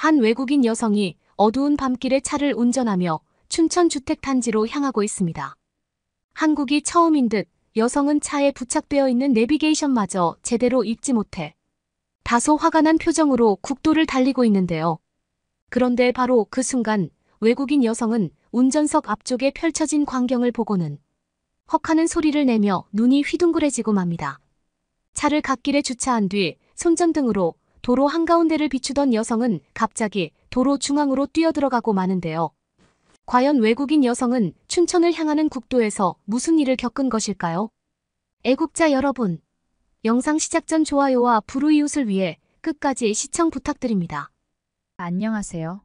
한 외국인 여성이 어두운 밤길에 차를 운전하며 춘천 주택단지로 향하고 있습니다. 한국이 처음인 듯 여성은 차에 부착되어 있는 내비게이션마저 제대로 읽지 못해 다소 화가 난 표정으로 국도를 달리고 있는데요. 그런데 바로 그 순간 외국인 여성은 운전석 앞쪽에 펼쳐진 광경을 보고는 헉하는 소리를 내며 눈이 휘둥그레지고 맙니다. 차를 갓길에 주차한 뒤 손전등으로 도로 한가운데를 비추던 여성은 갑자기 도로 중앙으로 뛰어들어가고 마는데요. 과연 외국인 여성은 춘천을 향하는 국도에서 무슨 일을 겪은 것일까요? 애국자 여러분, 영상 시작 전 좋아요와 불우이웃을 위해 끝까지 시청 부탁드립니다. 안녕하세요.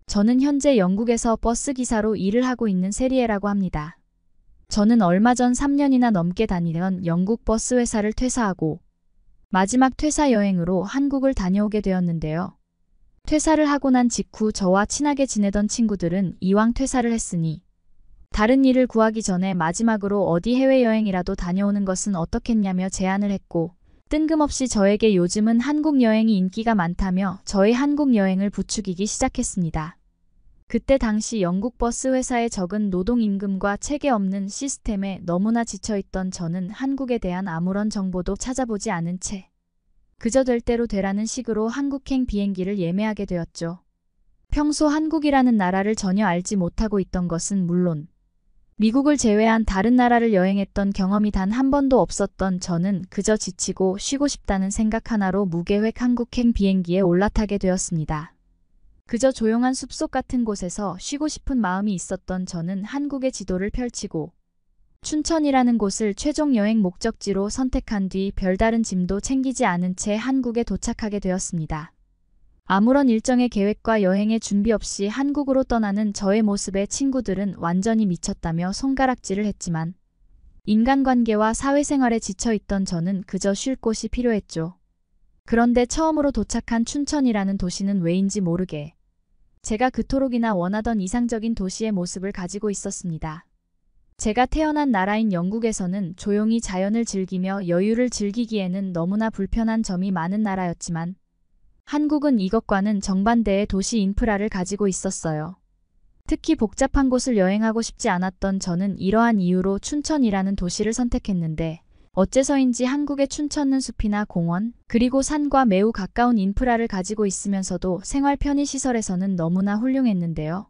저는 현재 영국에서 버스 기사로 일을 하고 있는 세리에라고 합니다. 저는 얼마 전 3년이나 넘게 다니던 영국 버스 회사를 퇴사하고 마지막 퇴사 여행으로 한국을 다녀오게 되었는데요. 퇴사를 하고 난 직후 저와 친하게 지내던 친구들은 이왕 퇴사를 했으니 다른 일을 구하기 전에 마지막으로 어디 해외여행이라도 다녀오는 것은 어떻겠냐며 제안을 했고, 뜬금없이 저에게 요즘은 한국 여행이 인기가 많다며 저의 한국 여행을 부추기기 시작했습니다. 그때 당시 영국 버스 회사의 적은 노동임금과 체계 없는 시스템에 너무나 지쳐있던 저는 한국에 대한 아무런 정보도 찾아보지 않은 채 그저 될 대로 되라는 식으로 한국행 비행기를 예매하게 되었죠. 평소 한국이라는 나라를 전혀 알지 못하고 있던 것은 물론 미국을 제외한 다른 나라를 여행했던 경험이 단 한 번도 없었던 저는 그저 지치고 쉬고 싶다는 생각 하나로 무계획 한국행 비행기에 올라타게 되었습니다. 그저 조용한 숲속 같은 곳에서 쉬고 싶은 마음이 있었던 저는 한국의 지도를 펼치고 춘천이라는 곳을 최종 여행 목적지로 선택한 뒤 별다른 짐도 챙기지 않은 채 한국에 도착하게 되었습니다. 아무런 일정의 계획과 여행의 준비 없이 한국으로 떠나는 저의 모습에 친구들은 완전히 미쳤다며 손가락질을 했지만 인간관계와 사회생활에 지쳐있던 저는 그저 쉴 곳이 필요했죠. 그런데 처음으로 도착한 춘천이라는 도시는 왜인지 모르게 제가 그토록이나 원하던 이상적인 도시의 모습을 가지고 있었습니다. 제가 태어난 나라인 영국에서는 조용히 자연을 즐기며 여유를 즐기기에는 너무나 불편한 점이 많은 나라였지만 한국은 이것과는 정반대의 도시 인프라를 가지고 있었어요. 특히 복잡한 곳을 여행하고 싶지 않았던 저는 이러한 이유로 춘천이라는 도시를 선택했는데 어째서인지 한국의 춘천은 숲이나 공원, 그리고 산과 매우 가까운 인프라를 가지고 있으면서도 생활 편의시설에서는 너무나 훌륭했는데요.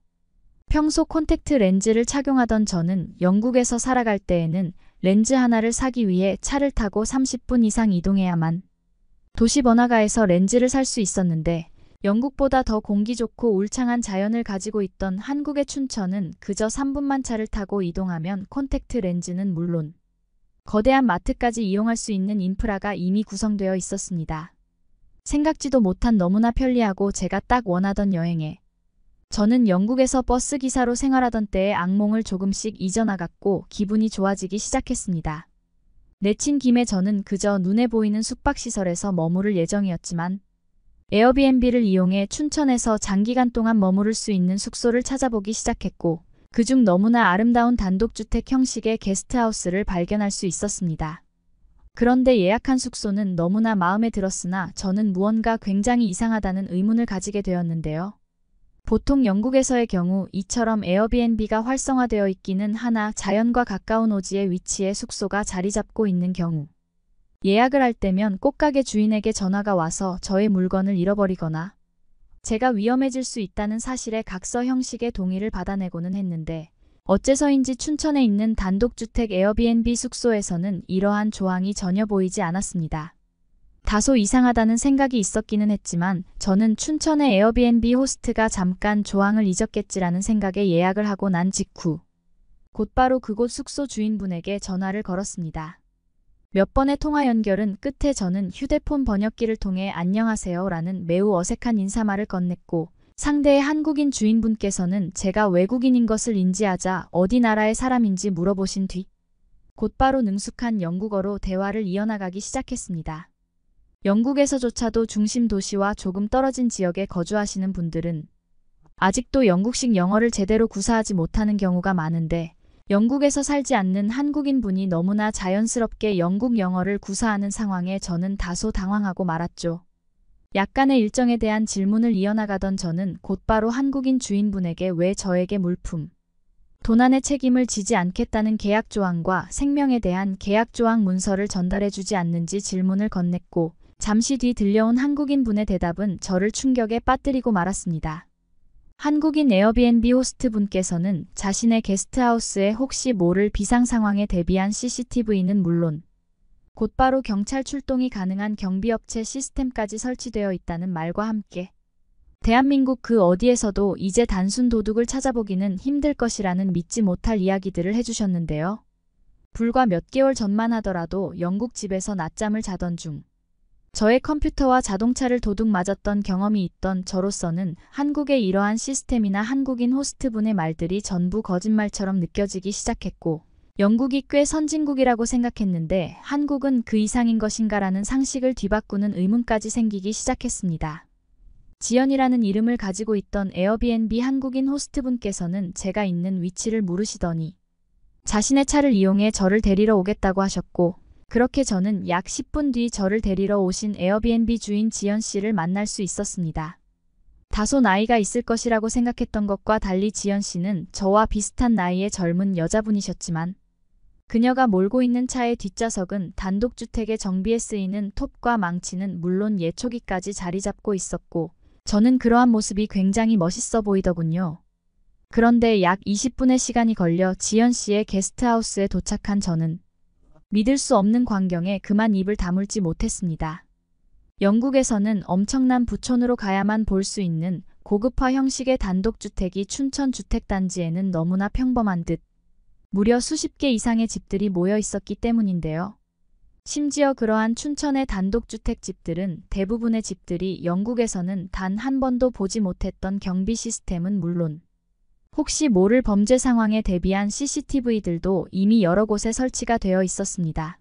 평소 콘택트 렌즈를 착용하던 저는 영국에서 살아갈 때에는 렌즈 하나를 사기 위해 차를 타고 30분 이상 이동해야만 도시 번화가에서 렌즈를 살 수 있었는데 영국보다 더 공기 좋고 울창한 자연을 가지고 있던 한국의 춘천은 그저 3분만 차를 타고 이동하면 콘택트 렌즈는 물론 거대한 마트까지 이용할 수 있는 인프라가 이미 구성되어 있었습니다. 생각지도 못한 너무나 편리하고 제가 딱 원하던 여행에 저는 영국에서 버스 기사로 생활하던 때의 악몽을 조금씩 잊어나갔고 기분이 좋아지기 시작했습니다. 내친 김에 저는 그저 눈에 보이는 숙박시설에서 머무를 예정이었지만 에어비앤비를 이용해 춘천에서 장기간 동안 머무를 수 있는 숙소를 찾아보기 시작했고 그중 너무나 아름다운 단독주택 형식의 게스트하우스를 발견할 수 있었습니다. 그런데 예약한 숙소는 너무나 마음에 들었으나 저는 무언가 굉장히 이상하다는 의문을 가지게 되었는데요. 보통 영국에서의 경우 이처럼 에어비앤비가 활성화되어 있기는 하나 자연과 가까운 오지의 위치에 숙소가 자리 잡고 있는 경우 예약을 할 때면 꽃가게 주인에게 전화가 와서 저의 물건을 잃어버리거나 제가 위험해질 수 있다는 사실에 각서 형식의 동의를 받아내고는 했는데 어째서인지 춘천에 있는 단독주택 에어비앤비 숙소에서는 이러한 조항이 전혀 보이지 않았습니다. 다소 이상하다는 생각이 있었기는 했지만 저는 춘천의 에어비앤비 호스트가 잠깐 조항을 잊었겠지라는 생각에 예약을 하고 난 직후 곧바로 그곳 숙소 주인분에게 전화를 걸었습니다. 몇 번의 통화 연결은 끝에 저는 휴대폰 번역기를 통해 안녕하세요 라는 매우 어색한 인사말을 건넸고 상대의 한국인 주인분께서는 제가 외국인인 것을 인지하자 어디 나라의 사람인지 물어보신 뒤 곧바로 능숙한 영국어로 대화를 이어나가기 시작했습니다. 영국에서조차도 중심 도시와 조금 떨어진 지역에 거주하시는 분들은 아직도 영국식 영어를 제대로 구사하지 못하는 경우가 많은데 영국에서 살지 않는 한국인 분이 너무나 자연스럽게 영국 영어를 구사하는 상황에 저는 다소 당황하고 말았죠. 약간의 일정에 대한 질문을 이어나가던 저는 곧바로 한국인 주인분에게 왜 저에게 물품, 도난의 책임을 지지 않겠다는 계약 조항과 생명에 대한 계약 조항 문서를 전달해주지 않는지 질문을 건넸고, 잠시 뒤 들려온 한국인 분의 대답은 저를 충격에 빠뜨리고 말았습니다. 한국인 에어비앤비 호스트 분께서는 자신의 게스트하우스에 혹시 모를 비상 상황에 대비한 CCTV는 물론 곧바로 경찰 출동이 가능한 경비업체 시스템까지 설치되어 있다는 말과 함께 대한민국 그 어디에서도 이제 단순 도둑을 찾아보기는 힘들 것이라는 믿지 못할 이야기들을 해주셨는데요. 불과 몇 개월 전만 하더라도 영국 집에서 낮잠을 자던 중 저의 컴퓨터와 자동차를 도둑 맞았던 경험이 있던 저로서는 한국의 이러한 시스템이나 한국인 호스트분의 말들이 전부 거짓말처럼 느껴지기 시작했고, 영국이 꽤 선진국이라고 생각했는데 한국은 그 이상인 것인가라는 상식을 뒤바꾸는 의문까지 생기기 시작했습니다. 지연이라는 이름을 가지고 있던 에어비앤비 한국인 호스트분께서는 제가 있는 위치를 물으시더니 자신의 차를 이용해 저를 데리러 오겠다고 하셨고, 그렇게 저는 약 10분 뒤 저를 데리러 오신 에어비앤비 주인 지연 씨를 만날 수 있었습니다. 다소 나이가 있을 것이라고 생각했던 것과 달리 지연 씨는 저와 비슷한 나이의 젊은 여자분이셨지만, 그녀가 몰고 있는 차의 뒷좌석은 단독주택의 정비에 쓰이는 톱과 망치는 물론 예초기까지 자리 잡고 있었고, 저는 그러한 모습이 굉장히 멋있어 보이더군요. 그런데 약 20분의 시간이 걸려 지연 씨의 게스트하우스에 도착한 저는 믿을 수 없는 광경에 그만 입을 다물지 못했습니다. 영국에서는 엄청난 부촌으로 가야만 볼 수 있는 고급화 형식의 단독주택이 춘천 주택단지에는 너무나 평범한 듯 무려 수십 개 이상의 집들이 모여 있었기 때문인데요. 심지어 그러한 춘천의 단독주택 집들은 대부분의 집들이 영국에서는 단 한 번도 보지 못했던 경비 시스템은 물론 혹시 모를 범죄 상황에 대비한 CCTV들도 이미 여러 곳에 설치가 되어 있었습니다.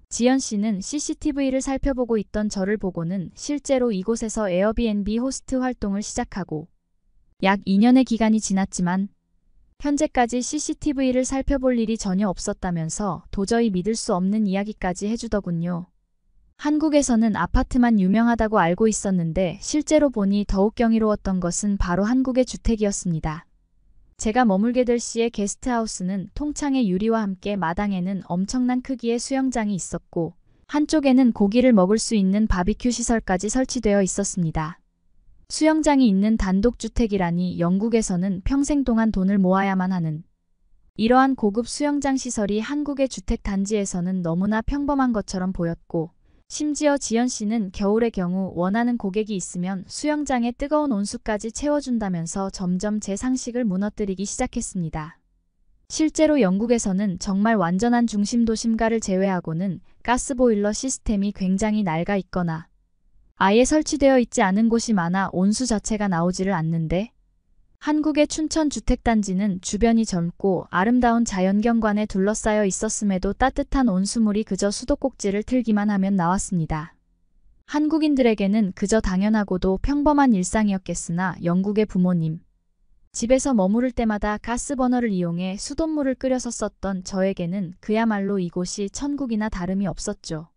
지연 씨는 CCTV를 살펴보고 있던 저를 보고는 실제로 이곳에서 에어비앤비 호스트 활동을 시작하고 약 2년의 기간이 지났지만 현재까지 CCTV를 살펴볼 일이 전혀 없었다면서 도저히 믿을 수 없는 이야기까지 해주더군요. 한국에서는 아파트만 유명하다고 알고 있었는데 실제로 보니 더욱 경이로웠던 것은 바로 한국의 주택이었습니다. 제가 머물게 될 시의 게스트하우스는 통창의 유리와 함께 마당에는 엄청난 크기의 수영장이 있었고 한쪽에는 고기를 먹을 수 있는 바비큐 시설까지 설치되어 있었습니다. 수영장이 있는 단독주택이라니 영국에서는 평생 동안 돈을 모아야만 하는 이러한 고급 수영장 시설이 한국의 주택단지에서는 너무나 평범한 것처럼 보였고 심지어 지연 씨는 겨울의 경우 원하는 고객이 있으면 수영장에 뜨거운 온수까지 채워준다면서 점점 제 상식을 무너뜨리기 시작했습니다. 실제로 영국에서는 정말 완전한 중심도심가를 제외하고는 가스보일러 시스템이 굉장히 낡아 있거나 아예 설치되어 있지 않은 곳이 많아 온수 자체가 나오지를 않는데 한국의 춘천 주택단지는 주변이 젊고 아름다운 자연경관에 둘러싸여 있었음에도 따뜻한 온수물이 그저 수도꼭지를 틀기만 하면 나왔습니다. 한국인들에게는 그저 당연하고도 평범한 일상이었겠으나 영국의 부모님, 집에서 머무를 때마다 가스버너를 이용해 수돗물을 끓여서 썼던 저에게는 그야말로 이곳이 천국이나 다름이 없었죠.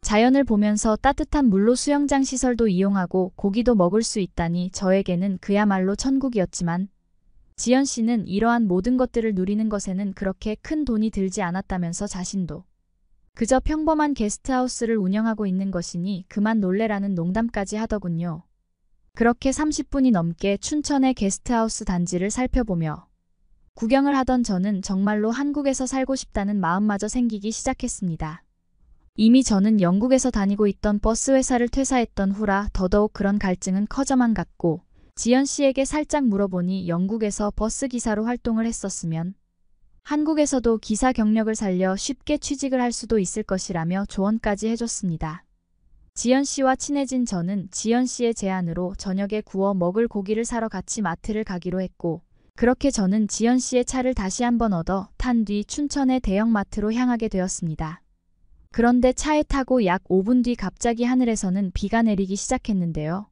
자연을 보면서 따뜻한 물로 수영장 시설도 이용하고 고기도 먹을 수 있다니 저에게는 그야말로 천국이었지만 지연 씨는 이러한 모든 것들을 누리는 것에는 그렇게 큰 돈이 들지 않았다면서 자신도 그저 평범한 게스트하우스를 운영하고 있는 것이니 그만 놀래라는 농담까지 하더군요. 그렇게 30분이 넘게 춘천의 게스트하우스 단지를 살펴보며 구경을 하던 저는 정말로 한국에서 살고 싶다는 마음마저 생기기 시작했습니다. 이미 저는 영국에서 다니고 있던 버스 회사를 퇴사했던 후라 더더욱 그런 갈증은 커져만 갔고 지연 씨에게 살짝 물어보니 영국에서 버스 기사로 활동을 했었으면 한국에서도 기사 경력을 살려 쉽게 취직을 할 수도 있을 것이라며 조언까지 해줬습니다. 지연 씨와 친해진 저는 지연 씨의 제안으로 저녁에 구워 먹을 고기를 사러 같이 마트를 가기로 했고 그렇게 저는 지연 씨의 차를 다시 한번 얻어 탄 뒤 춘천의 대형마트로 향하게 되었습니다. 그런데 차에 타고 약 5분 뒤 갑자기 하늘에서는 비가 내리기 시작했는데요.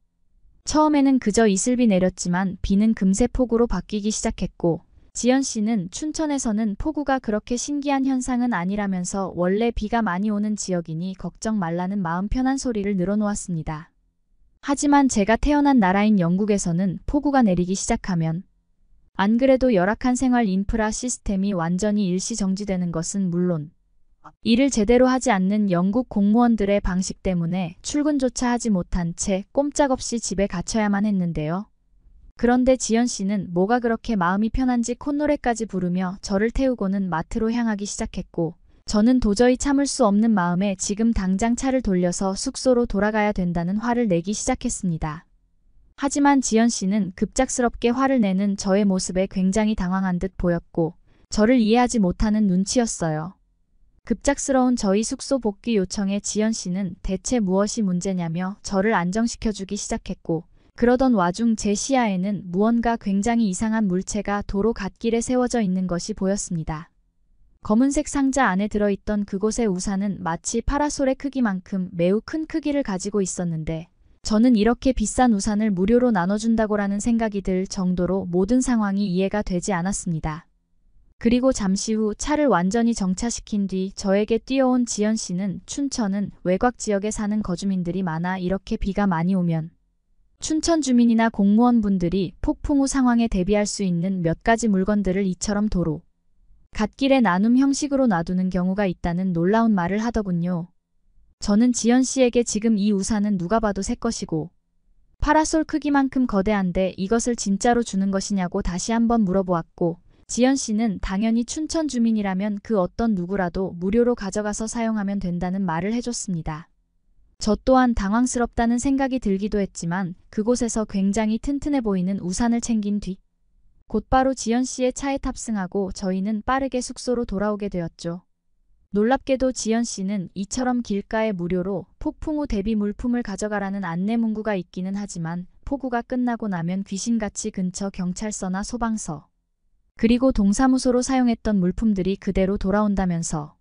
처음에는 그저 이슬비 내렸지만 비는 금세 폭우로 바뀌기 시작했고 지연 씨는 춘천에서는 폭우가 그렇게 신기한 현상은 아니라면서 원래 비가 많이 오는 지역이니 걱정 말라는 마음 편한 소리를 늘어놓았습니다. 하지만 제가 태어난 나라인 영국에서는 폭우가 내리기 시작하면 안 그래도 열악한 생활 인프라 시스템이 완전히 일시 정지되는 것은 물론 일을 제대로 하지 않는 영국 공무원들의 방식 때문에 출근조차 하지 못한 채 꼼짝없이 집에 갇혀야만 했는데요. 그런데 지연 씨는 뭐가 그렇게 마음이 편한지 콧노래까지 부르며 저를 태우고는 마트로 향하기 시작했고, 저는 도저히 참을 수 없는 마음에 지금 당장 차를 돌려서 숙소로 돌아가야 된다는 화를 내기 시작했습니다. 하지만 지연 씨는 급작스럽게 화를 내는 저의 모습에 굉장히 당황한 듯 보였고, 저를 이해하지 못하는 눈치였어요. 급작스러운 저희 숙소 복귀 요청에 지연 씨는 대체 무엇이 문제냐며 저를 안정시켜주기 시작했고, 그러던 와중 제 시야에는 무언가 굉장히 이상한 물체가 도로 갓길에 세워져 있는 것이 보였습니다. 검은색 상자 안에 들어있던 그곳의 우산은 마치 파라솔의 크기만큼 매우 큰 크기를 가지고 있었는데, 저는 이렇게 비싼 우산을 무료로 나눠준다고라는 생각이 들 정도로 모든 상황이 이해가 되지 않았습니다. 그리고 잠시 후 차를 완전히 정차시킨 뒤 저에게 뛰어온 지연 씨는 춘천은 외곽 지역에 사는 거주민들이 많아 이렇게 비가 많이 오면 춘천 주민이나 공무원분들이 폭풍 후 상황에 대비할 수 있는 몇 가지 물건들을 이처럼 도로 갓길에 나눔 형식으로 놔두는 경우가 있다는 놀라운 말을 하더군요. 저는 지연 씨에게 지금 이 우산은 누가 봐도 새 것이고 파라솔 크기만큼 거대한데 이것을 진짜로 주는 것이냐고 다시 한번 물어보았고, 지연 씨는 당연히 춘천 주민이라면 그 어떤 누구라도 무료로 가져가서 사용하면 된다는 말을 해줬습니다. 저 또한 당황스럽다는 생각이 들기도 했지만 그곳에서 굉장히 튼튼해 보이는 우산을 챙긴 뒤 곧바로 지연 씨의 차에 탑승하고 저희는 빠르게 숙소로 돌아오게 되었죠. 놀랍게도 지연 씨는 이처럼 길가에 무료로 폭풍 후 대비 물품을 가져가라는 안내 문구가 있기는 하지만 폭우가 끝나고 나면 귀신같이 근처 경찰서나 소방서 그리고 동사무소로 사용했던 물품들이 그대로 돌아온다면서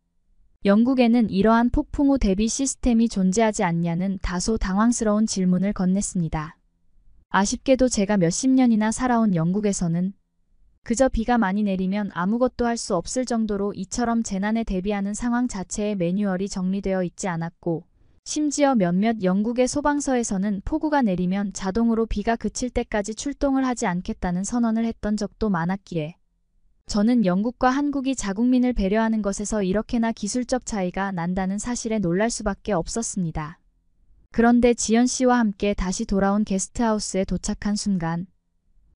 영국에는 이러한 폭풍 후 대비 시스템이 존재하지 않냐는 다소 당황스러운 질문을 건넸습니다. 아쉽게도 제가 몇십 년이나 살아온 영국에서는 그저 비가 많이 내리면 아무것도 할 수 없을 정도로 이처럼 재난에 대비하는 상황 자체의 매뉴얼이 정리되어 있지 않았고, 심지어 몇몇 영국의 소방서에서는 폭우가 내리면 자동으로 비가 그칠 때까지 출동을 하지 않겠다는 선언을 했던 적도 많았기에 저는 영국과 한국이 자국민을 배려하는 것에서 이렇게나 기술적 차이가 난다는 사실에 놀랄 수밖에 없었습니다. 그런데 지연 씨와 함께 다시 돌아온 게스트하우스에 도착한 순간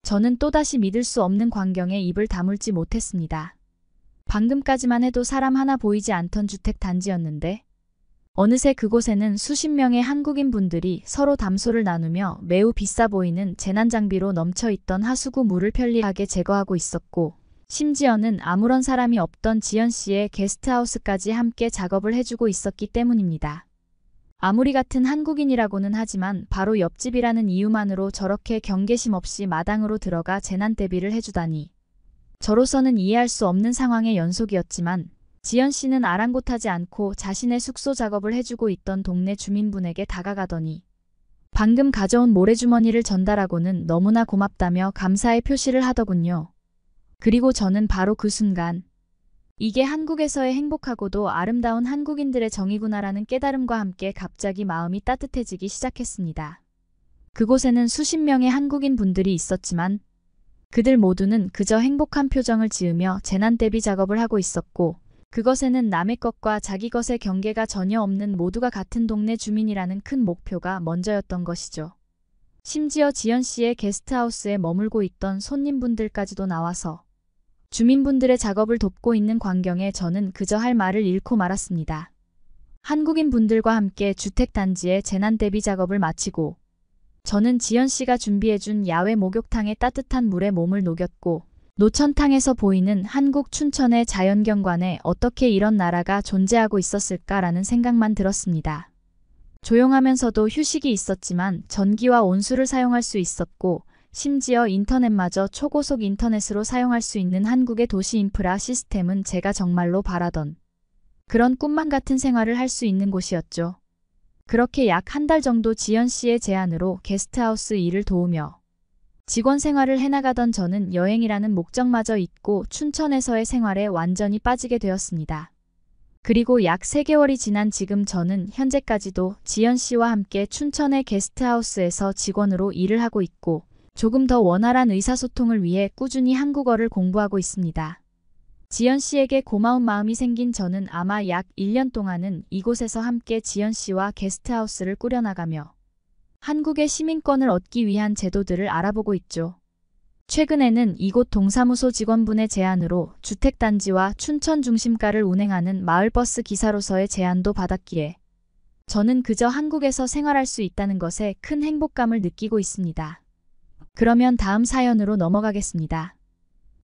저는 또다시 믿을 수 없는 광경에 입을 다물지 못했습니다. 방금까지만 해도 사람 하나 보이지 않던 주택 단지였는데 어느새 그곳에는 수십 명의 한국인 분들이 서로 담소를 나누며 매우 비싸 보이는 재난 장비로 넘쳐 있던 하수구 물을 편리하게 제거하고 있었고, 심지어는 아무런 사람이 없던 지연 씨의 게스트하우스까지 함께 작업을 해주고 있었기 때문입니다. 아무리 같은 한국인이라고는 하지만 바로 옆집이라는 이유만으로 저렇게 경계심 없이 마당으로 들어가 재난 대비를 해주다니. 저로서는 이해할 수 없는 상황의 연속이었지만 지연 씨는 아랑곳하지 않고 자신의 숙소 작업을 해주고 있던 동네 주민분에게 다가가더니 방금 가져온 모래주머니를 전달하고는 너무나 고맙다며 감사의 표시를 하더군요. 그리고 저는 바로 그 순간 이게 한국에서의 행복하고도 아름다운 한국인들의 정이구나라는 깨달음과 함께 갑자기 마음이 따뜻해지기 시작했습니다. 그곳에는 수십 명의 한국인 분들이 있었지만 그들 모두는 그저 행복한 표정을 지으며 재난 대비 작업을 하고 있었고, 그것에는 남의 것과 자기 것의 경계가 전혀 없는 모두가 같은 동네 주민이라는 큰 목표가 먼저였던 것이죠. 심지어 지연 씨의 게스트하우스에 머물고 있던 손님분들까지도 나와서 주민분들의 작업을 돕고 있는 광경에 저는 그저 할 말을 잃고 말았습니다. 한국인 분들과 함께 주택단지의 재난 대비 작업을 마치고 저는 지연 씨가 준비해준 야외 목욕탕의 따뜻한 물에 몸을 녹였고, 노천탕에서 보이는 한국 춘천의 자연경관에 어떻게 이런 나라가 존재하고 있었을까라는 생각만 들었습니다. 조용하면서도 휴식이 있었지만 전기와 온수를 사용할 수 있었고, 심지어 인터넷마저 초고속 인터넷으로 사용할 수 있는 한국의 도시 인프라 시스템은 제가 정말로 바라던 그런 꿈만 같은 생활을 할 수 있는 곳이었죠. 그렇게 약 한 달 정도 지연 씨의 제안으로 게스트하우스 일을 도우며 직원 생활을 해나가던 저는 여행이라는 목적마저 잊고 춘천에서의 생활에 완전히 빠지게 되었습니다. 그리고 약 3개월이 지난 지금 저는 현재까지도 지연 씨와 함께 춘천의 게스트하우스에서 직원으로 일을 하고 있고 조금 더 원활한 의사소통을 위해 꾸준히 한국어를 공부하고 있습니다. 지연 씨에게 고마운 마음이 생긴 저는 아마 약 1년 동안은 이곳에서 함께 지연 씨와 게스트하우스를 꾸려나가며 한국의 시민권을 얻기 위한 제도들을 알아보고 있죠. 최근에는 이곳 동사무소 직원분의 제안으로 주택단지와 춘천 중심가를 운행하는 마을버스 기사로서의 제안도 받았기에 저는 그저 한국에서 생활할 수 있다는 것에 큰 행복감을 느끼고 있습니다. 그러면 다음 사연으로 넘어가겠습니다.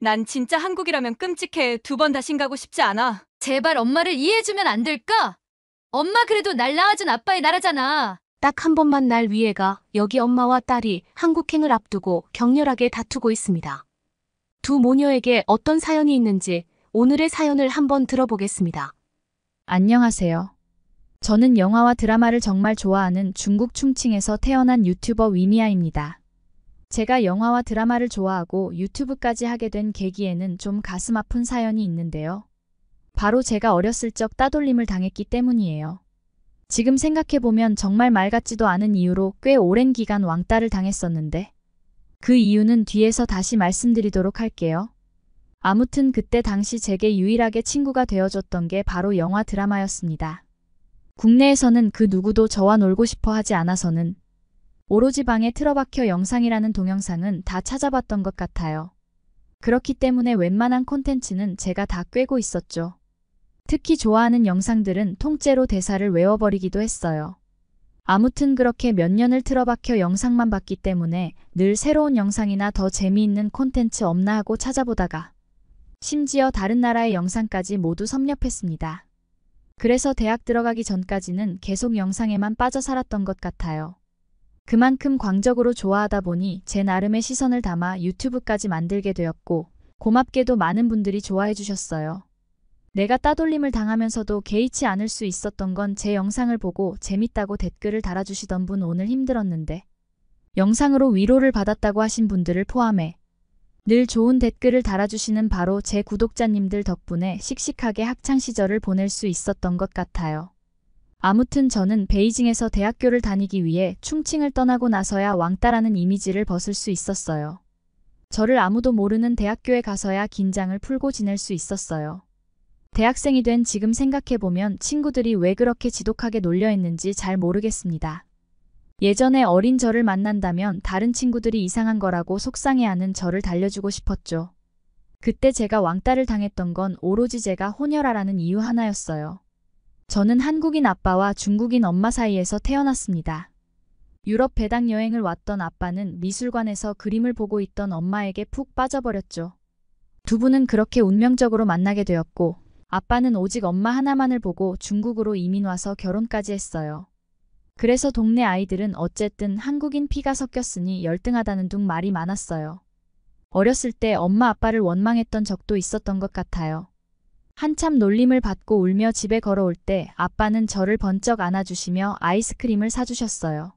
난 진짜 한국이라면 끔찍해. 2번 다신 가고 싶지 않아. 제발 엄마를 이해해주면 안 될까? 엄마 그래도 날 낳아준 아빠의 나라잖아. 딱 한 번만 날 위해 가. 여기 엄마와 딸이 한국행을 앞두고 격렬하게 다투고 있습니다. 두 모녀에게 어떤 사연이 있는지 오늘의 사연을 한번 들어보겠습니다. 안녕하세요. 저는 영화와 드라마를 정말 좋아하는 중국 충칭에서 태어난 유튜버 위미아입니다. 제가 영화와 드라마를 좋아하고 유튜브까지 하게 된 계기에는 좀 가슴 아픈 사연이 있는데요. 바로 제가 어렸을 적 따돌림을 당했기 때문이에요. 지금 생각해보면 정말 말 같지도 않은 이유로 꽤 오랜 기간 왕따를 당했었는데 그 이유는 뒤에서 다시 말씀드리도록 할게요. 아무튼 그때 당시 제게 유일하게 친구가 되어줬던 게 바로 영화 드라마였습니다. 국내에서는 그 누구도 저와 놀고 싶어 하지 않아서는 오로지 방에 틀어박혀 영상이라는 동영상은 다 찾아봤던 것 같아요. 그렇기 때문에 웬만한 콘텐츠는 제가 다 꿰고 있었죠. 특히 좋아하는 영상들은 통째로 대사를 외워버리기도 했어요. 아무튼 그렇게 몇 년을 틀어박혀 영상만 봤기 때문에 늘 새로운 영상이나 더 재미있는 콘텐츠 없나 하고 찾아보다가 심지어 다른 나라의 영상까지 모두 섭렵했습니다. 그래서 대학 들어가기 전까지는 계속 영상에만 빠져 살았던 것 같아요. 그만큼 광적으로 좋아하다 보니 제 나름의 시선을 담아 유튜브까지 만들게 되었고 고맙게도 많은 분들이 좋아해 주셨어요. 내가 따돌림을 당하면서도 개의치 않을 수 있었던 건 제 영상을 보고 재밌다고 댓글을 달아주시던 분 오늘 힘들었는데 영상으로 위로를 받았다고 하신 분들을 포함해 늘 좋은 댓글을 달아주시는 바로 제 구독자님들 덕분에 씩씩하게 학창시절을 보낼 수 있었던 것 같아요. 아무튼 저는 베이징에서 대학교를 다니기 위해 충칭을 떠나고 나서야 왕따라는 이미지를 벗을 수 있었어요. 저를 아무도 모르는 대학교에 가서야 긴장을 풀고 지낼 수 있었어요. 대학생이 된 지금 생각해보면 친구들이 왜 그렇게 지독하게 놀려했는지 잘 모르겠습니다. 예전에 어린 저를 만난다면 다른 친구들이 이상한 거라고 속상해하는 저를 달래주고 싶었죠. 그때 제가 왕따를 당했던 건 오로지 제가 혼혈아라는 이유 하나였어요. 저는 한국인 아빠와 중국인 엄마 사이에서 태어났습니다. 유럽 배당여행을 왔던 아빠는 미술관에서 그림을 보고 있던 엄마에게 푹 빠져버렸죠. 두 분은 그렇게 운명적으로 만나게 되었고 아빠는 오직 엄마 하나만을 보고 중국으로 이민 와서 결혼까지 했어요. 그래서 동네 아이들은 어쨌든 한국인 피가 섞였으니 열등하다는 둥 말이 많았어요. 어렸을 때 엄마 아빠를 원망했던 적도 있었던 것 같아요. 한참 놀림을 받고 울며 집에 걸어올 때 아빠는 저를 번쩍 안아주시며 아이스크림을 사주셨어요.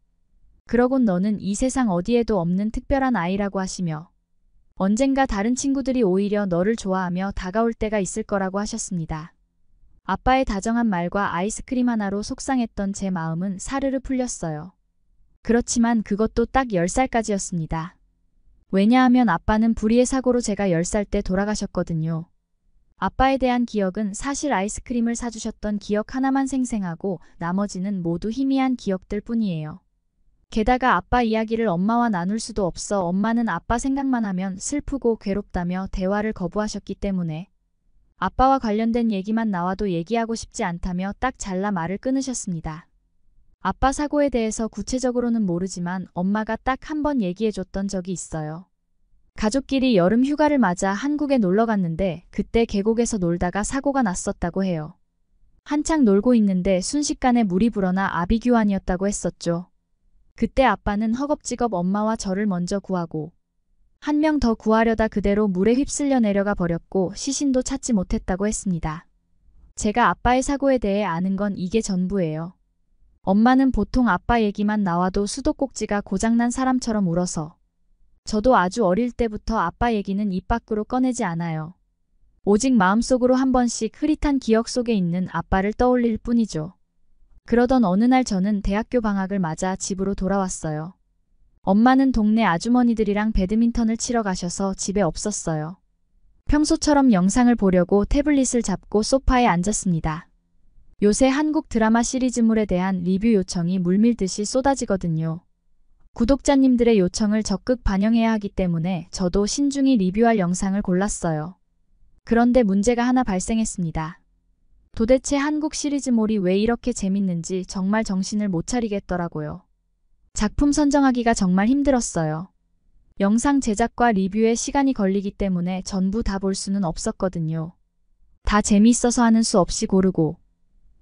그러곤 너는 이 세상 어디에도 없는 특별한 아이라고 하시며 언젠가 다른 친구들이 오히려 너를 좋아하며 다가올 때가 있을 거라고 하셨습니다. 아빠의 다정한 말과 아이스크림 하나로 속상했던 제 마음은 사르르 풀렸어요. 그렇지만 그것도 딱 10살까지였습니다. 왜냐하면 아빠는 불의의 사고로 제가 10살 때 돌아가셨거든요. 아빠에 대한 기억은 사실 아이스크림을 사주셨던 기억 하나만 생생하고 나머지는 모두 희미한 기억들 뿐이에요. 게다가 아빠 이야기를 엄마와 나눌 수도 없어 엄마는 아빠 생각만 하면 슬프고 괴롭다며 대화를 거부하셨기 때문에 아빠와 관련된 얘기만 나와도 얘기하고 싶지 않다며 딱 잘라 말을 끊으셨습니다. 아빠 사고에 대해서 구체적으로는 모르지만 엄마가 딱 한 번 얘기해줬던 적이 있어요. 가족끼리 여름 휴가를 맞아 한국에 놀러 갔는데 그때 계곡에서 놀다가 사고가 났었다고 해요. 한창 놀고 있는데 순식간에 물이 불어나 아비규환이었다고 했었죠. 그때 아빠는 허겁지겁 엄마와 저를 먼저 구하고 한 명 더 구하려다 그대로 물에 휩쓸려 내려가 버렸고 시신도 찾지 못했다고 했습니다. 제가 아빠의 사고에 대해 아는 건 이게 전부예요. 엄마는 보통 아빠 얘기만 나와도 수도꼭지가 고장난 사람처럼 울어서 저도 아주 어릴 때부터 아빠 얘기는 입 밖으로 꺼내지 않아요. 오직 마음속으로 한 번씩 흐릿한 기억 속에 있는 아빠를 떠올릴 뿐이죠. 그러던 어느 날 저는 대학교 방학을 맞아 집으로 돌아왔어요. 엄마는 동네 아주머니들이랑 배드민턴을 치러 가셔서 집에 없었어요. 평소처럼 영상을 보려고 태블릿을 잡고 소파에 앉았습니다. 요새 한국 드라마 시리즈물에 대한 리뷰 요청이 물밀듯이 쏟아지거든요. 구독자님들의 요청을 적극 반영해야 하기 때문에 저도 신중히 리뷰할 영상을 골랐어요. 그런데 문제가 하나 발생했습니다. 도대체 한국 시리즈물이 왜 이렇게 재밌는지 정말 정신을 못 차리겠더라고요. 작품 선정하기가 정말 힘들었어요. 영상 제작과 리뷰에 시간이 걸리기 때문에 전부 다 볼 수는 없었거든요. 다 재미있어서 하는 수 없이 고르고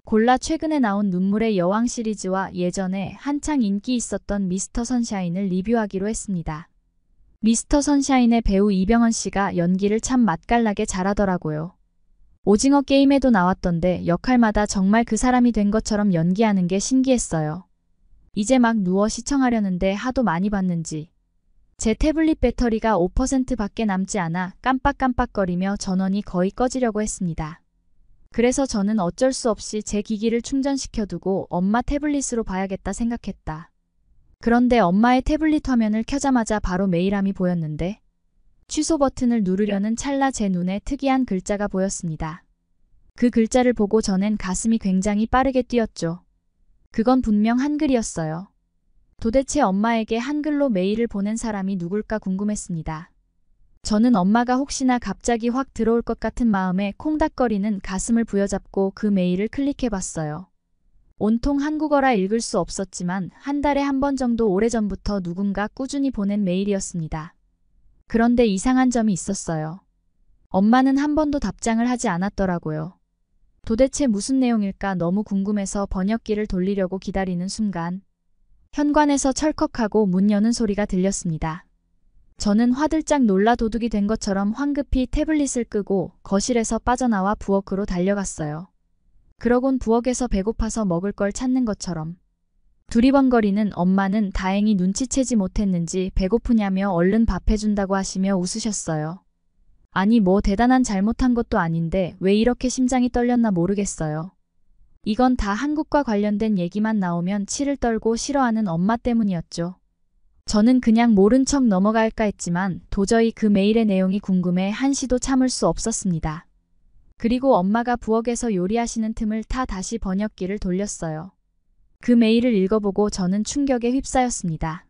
골라 최근에 나온 눈물의 여왕 시리즈와 예전에 한창 인기 있었던 미스터 선샤인을 리뷰하기로 했습니다. 미스터 선샤인의 배우 이병헌 씨가 연기를 참 맛깔나게 잘하더라고요. 오징어 게임에도 나왔던데 역할마다 정말 그 사람이 된 것처럼 연기하는 게 신기했어요. 이제 막 누워 시청하려는데 하도 많이 봤는지 제 태블릿 배터리가 5%밖에 남지 않아 깜빡깜빡거리며 전원이 거의 꺼지려고 했습니다. 그래서 저는 어쩔 수 없이 제 기기를 충전시켜두고 엄마 태블릿으로 봐야겠다 생각했다. 그런데 엄마의 태블릿 화면을 켜자마자 바로 메일함이 보였는데 취소 버튼을 누르려는 찰나 제 눈에 특이한 글자가 보였습니다. 그 글자를 보고 저는 가슴이 굉장히 빠르게 뛰었죠. 그건 분명 한글이었어요. 도대체 엄마에게 한글로 메일을 보낸 사람이 누굴까 궁금했습니다. 저는 엄마가 혹시나 갑자기 확 들어올 것 같은 마음에 콩닥거리는 가슴을 부여잡고 그 메일을 클릭해봤어요. 온통 한국어라 읽을 수 없었지만 한 달에 한 번 정도 오래전부터 누군가 꾸준히 보낸 메일이었습니다. 그런데 이상한 점이 있었어요. 엄마는 한 번도 답장을 하지 않았더라고요. 도대체 무슨 내용일까 너무 궁금해서 번역기를 돌리려고 기다리는 순간 현관에서 철컥하고 문 여는 소리가 들렸습니다. 저는 화들짝 놀라 도둑이 된 것처럼 황급히 태블릿을 끄고 거실에서 빠져나와 부엌으로 달려갔어요. 그러곤 부엌에서 배고파서 먹을 걸 찾는 것처럼 두리번거리는 엄마는 다행히 눈치채지 못했는지 배고프냐며 얼른 밥 해준다고 하시며 웃으셨어요. 아니 뭐 대단한 잘못한 것도 아닌데 왜 이렇게 심장이 떨렸나 모르겠어요. 이건 다 한국과 관련된 얘기만 나오면 치를 떨고 싫어하는 엄마 때문이었죠. 저는 그냥 모른 척 넘어갈까 했지만 도저히 그 메일의 내용이 궁금해 한시도 참을 수 없었습니다. 그리고 엄마가 부엌에서 요리하시는 틈을 타 다시 번역기를 돌렸어요. 그 메일을 읽어보고 저는 충격에 휩싸였습니다.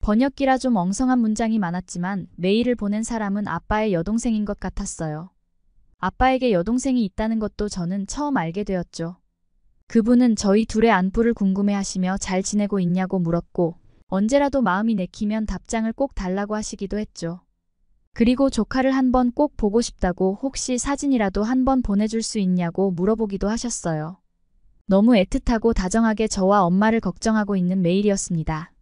번역기라 좀 엉성한 문장이 많았지만 메일을 보낸 사람은 아빠의 여동생인 것 같았어요. 아빠에게 여동생이 있다는 것도 저는 처음 알게 되었죠. 그분은 저희 둘의 안부를 궁금해하시며 잘 지내고 있냐고 물었고 언제라도 마음이 내키면 답장을 꼭 달라고 하시기도 했죠. 그리고 조카를 한번 꼭 보고 싶다고 혹시 사진이라도 한번 보내줄 수 있냐고 물어보기도 하셨어요. 너무 애틋하고 다정하게 저와 엄마를 걱정하고 있는 메일이었습니다.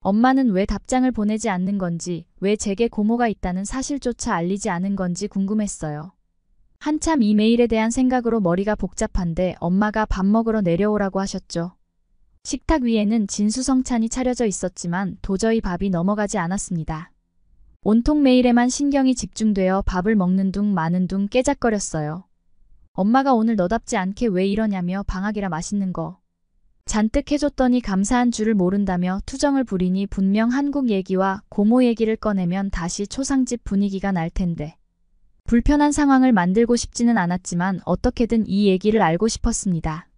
엄마는 왜 답장을 보내지 않는 건지, 왜 제게 고모가 있다는 사실조차 알리지 않은 건지 궁금했어요. 한참 이 메일에 대한 생각으로 머리가 복잡한데 엄마가 밥 먹으러 내려오라고 하셨죠. 식탁 위에는 진수성찬이 차려져 있었지만 도저히 밥이 넘어가지 않았습니다. 온통 메일에만 신경이 집중되어 밥을 먹는 둥 마는 둥 깨작거렸어요. 엄마가 오늘 너답지 않게 왜 이러냐며 방학이라 맛있는 거 잔뜩 해줬더니 감사한 줄을 모른다며 투정을 부리니 분명 한국 얘기와 고모 얘기를 꺼내면 다시 초상집 분위기가 날 텐데. 불편한 상황을 만들고 싶지는 않았지만 어떻게든 이 얘기를 알고 싶었습니다.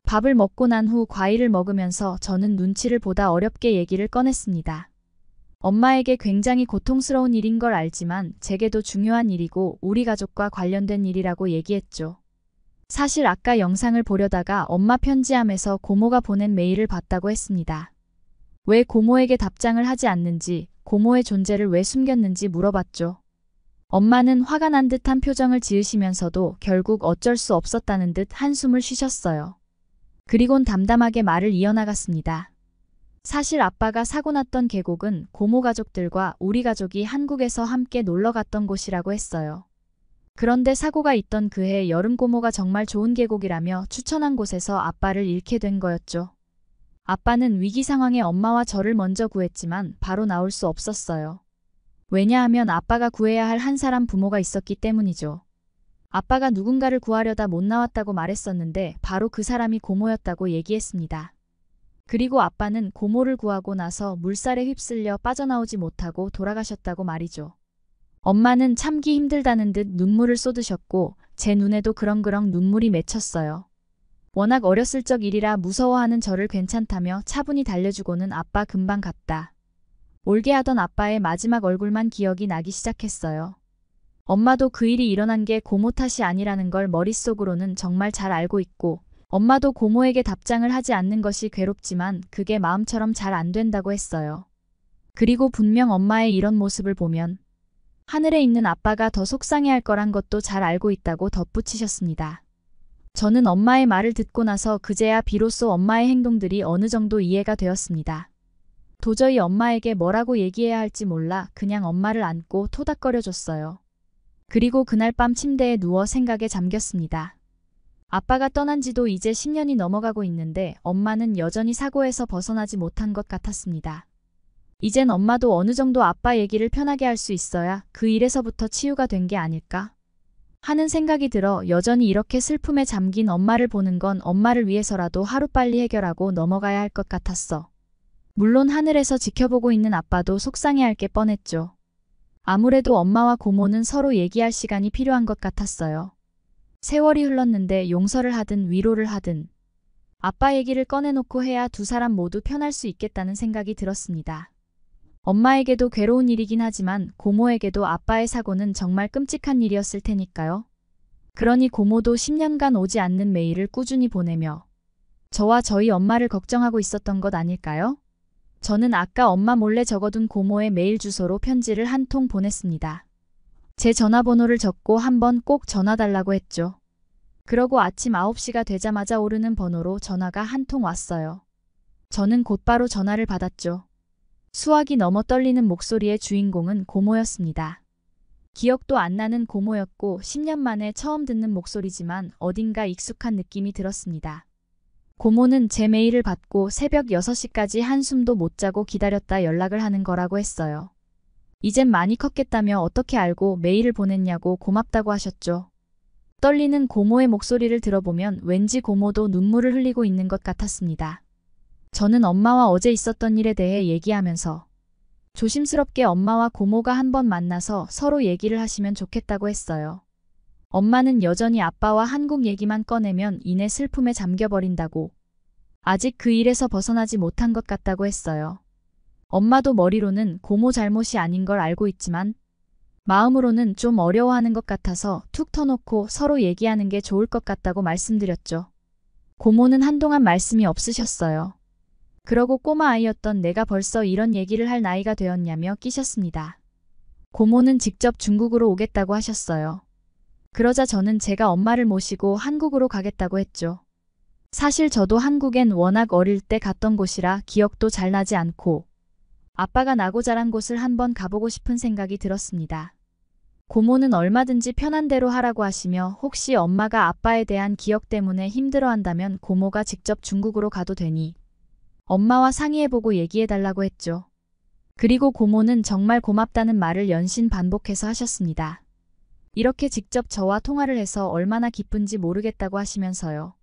밥을 먹고 난 후 과일을 먹으면서 저는 눈치를 보다 어렵게 얘기를 꺼냈습니다. 엄마에게 굉장히 고통스러운 일인 걸 알지만 제게도 중요한 일이고 우리 가족과 관련된 일이라고 얘기했죠. 사실 아까 영상을 보려다가 엄마 편지함에서 고모가 보낸 메일을 봤다고 했습니다. 왜 고모에게 답장을 하지 않는지, 고모의 존재를 왜 숨겼는지 물어봤죠. 엄마는 화가 난 듯한 표정을 지으시면서도 결국 어쩔 수 없었다는 듯 한숨을 쉬셨어요. 그리곤 담담하게 말을 이어나갔습니다. 사실 아빠가 사고 났던 계곡은 고모 가족들과 우리 가족이 한국에서 함께 놀러 갔던 곳이라고 했어요. 그런데 사고가 있던 그해 여름 고모가 정말 좋은 계곡이라며 추천한 곳에서 아빠를 잃게 된 거였죠. 아빠는 위기 상황에 엄마와 저를 먼저 구했지만 바로 나올 수 없었어요. 왜냐하면 아빠가 구해야 할 한 사람 부모가 있었기 때문이죠. 아빠가 누군가를 구하려다 못 나왔다고 말했었는데 바로 그 사람이 고모였다고 얘기했습니다. 그리고 아빠는 고모를 구하고 나서 물살에 휩쓸려 빠져나오지 못하고 돌아가셨다고 말이죠. 엄마는 참기 힘들다는 듯 눈물을 쏟으셨고 제 눈에도 그렁그렁 눈물이 맺혔어요. 워낙 어렸을 적 일이라 무서워하는 저를 괜찮다며 차분히 달래주고는 아빠 금방 갔다. 올게 하던 아빠의 마지막 얼굴만 기억이 나기 시작했어요. 엄마도 그 일이 일어난 게 고모 탓이 아니라는 걸 머릿속으로는 정말 잘 알고 있고 엄마도 고모에게 답장을 하지 않는 것이 괴롭지만 그게 마음처럼 잘 안 된다고 했어요. 그리고 분명 엄마의 이런 모습을 보면 하늘에 있는 아빠가 더 속상해할 거란 것도 잘 알고 있다고 덧붙이셨습니다. 저는 엄마의 말을 듣고 나서 그제야 비로소 엄마의 행동들이 어느 정도 이해가 되었습니다. 도저히 엄마에게 뭐라고 얘기해야 할지 몰라 그냥 엄마를 안고 토닥거려 줬어요. 그리고 그날 밤 침대에 누워 생각에 잠겼습니다. 아빠가 떠난 지도 이제 10년이 넘어가고 있는데 엄마는 여전히 사고에서 벗어나지 못한 것 같았습니다. 이젠 엄마도 어느 정도 아빠 얘기를 편하게 할 수 있어야 그 일에서부터 치유가 된 게 아닐까 하는 생각이 들어 여전히 이렇게 슬픔에 잠긴 엄마를 보는 건 엄마를 위해서라도 하루빨리 해결하고 넘어가야 할 것 같았어. 물론 하늘에서 지켜보고 있는 아빠도 속상해할 게 뻔했죠. 아무래도 엄마와 고모는 서로 얘기할 시간이 필요한 것 같았어요. 세월이 흘렀는데 용서를 하든 위로를 하든 아빠 얘기를 꺼내놓고 해야 두 사람 모두 편할 수 있겠다는 생각이 들었습니다. 엄마에게도 괴로운 일이긴 하지만 고모에게도 아빠의 사고는 정말 끔찍한 일이었을 테니까요. 그러니 고모도 10년간 오지 않는 메일을 꾸준히 보내며 저와 저희 엄마를 걱정하고 있었던 것 아닐까요? 저는 아까 엄마 몰래 적어둔 고모의 메일 주소로 편지를 한 통 보냈습니다. 제 전화번호를 적고 한번 꼭 전화 달라고 했죠. 그러고 아침 9시가 되자마자 오르는 번호로 전화가 한 통 왔어요. 저는 곧바로 전화를 받았죠. 수학이 넘어 떨리는 목소리의 주인공은 고모였습니다. 기억도 안 나는 고모였고 10년 만에 처음 듣는 목소리지만 어딘가 익숙한 느낌이 들었습니다. 고모는 제 메일을 받고 새벽 6시까지 한숨도 못 자고 기다렸다 연락을 하는 거라고 했어요. 이젠 많이 컸겠다며 어떻게 알고 메일을 보냈냐고 고맙다고 하셨죠. 떨리는 고모의 목소리를 들어보면 왠지 고모도 눈물을 흘리고 있는 것 같았습니다. 저는 엄마와 어제 있었던 일에 대해 얘기하면서 조심스럽게 엄마와 고모가 한번 만나서 서로 얘기를 하시면 좋겠다고 했어요. 엄마는 여전히 아빠와 한국 얘기만 꺼내면 이내 슬픔에 잠겨버린다고, 아직 그 일에서 벗어나지 못한 것 같다고 했어요. 엄마도 머리로는 고모 잘못이 아닌 걸 알고 있지만 마음으로는 좀 어려워하는 것 같아서 툭 터놓고 서로 얘기하는 게 좋을 것 같다고 말씀드렸죠. 고모는 한동안 말씀이 없으셨어요. 그러고 꼬마 아이였던 내가 벌써 이런 얘기를 할 나이가 되었냐며 끼셨습니다. 고모는 직접 중국으로 오겠다고 하셨어요. 그러자 저는 제가 엄마를 모시고 한국으로 가겠다고 했죠. 사실 저도 한국엔 워낙 어릴 때 갔던 곳이라 기억도 잘 나지 않고 아빠가 나고 자란 곳을 한번 가보고 싶은 생각이 들었습니다. 고모는 얼마든지 편한 대로 하라고 하시며 혹시 엄마가 아빠에 대한 기억 때문에 힘들어한다면 고모가 직접 중국으로 가도 되니 엄마와 상의해보고 얘기해달라고 했죠. 그리고 고모는 정말 고맙다는 말을 연신 반복해서 하셨습니다. 이렇게 직접 저와 통화를 해서 얼마나 기쁜지 모르겠다고 하시면서요.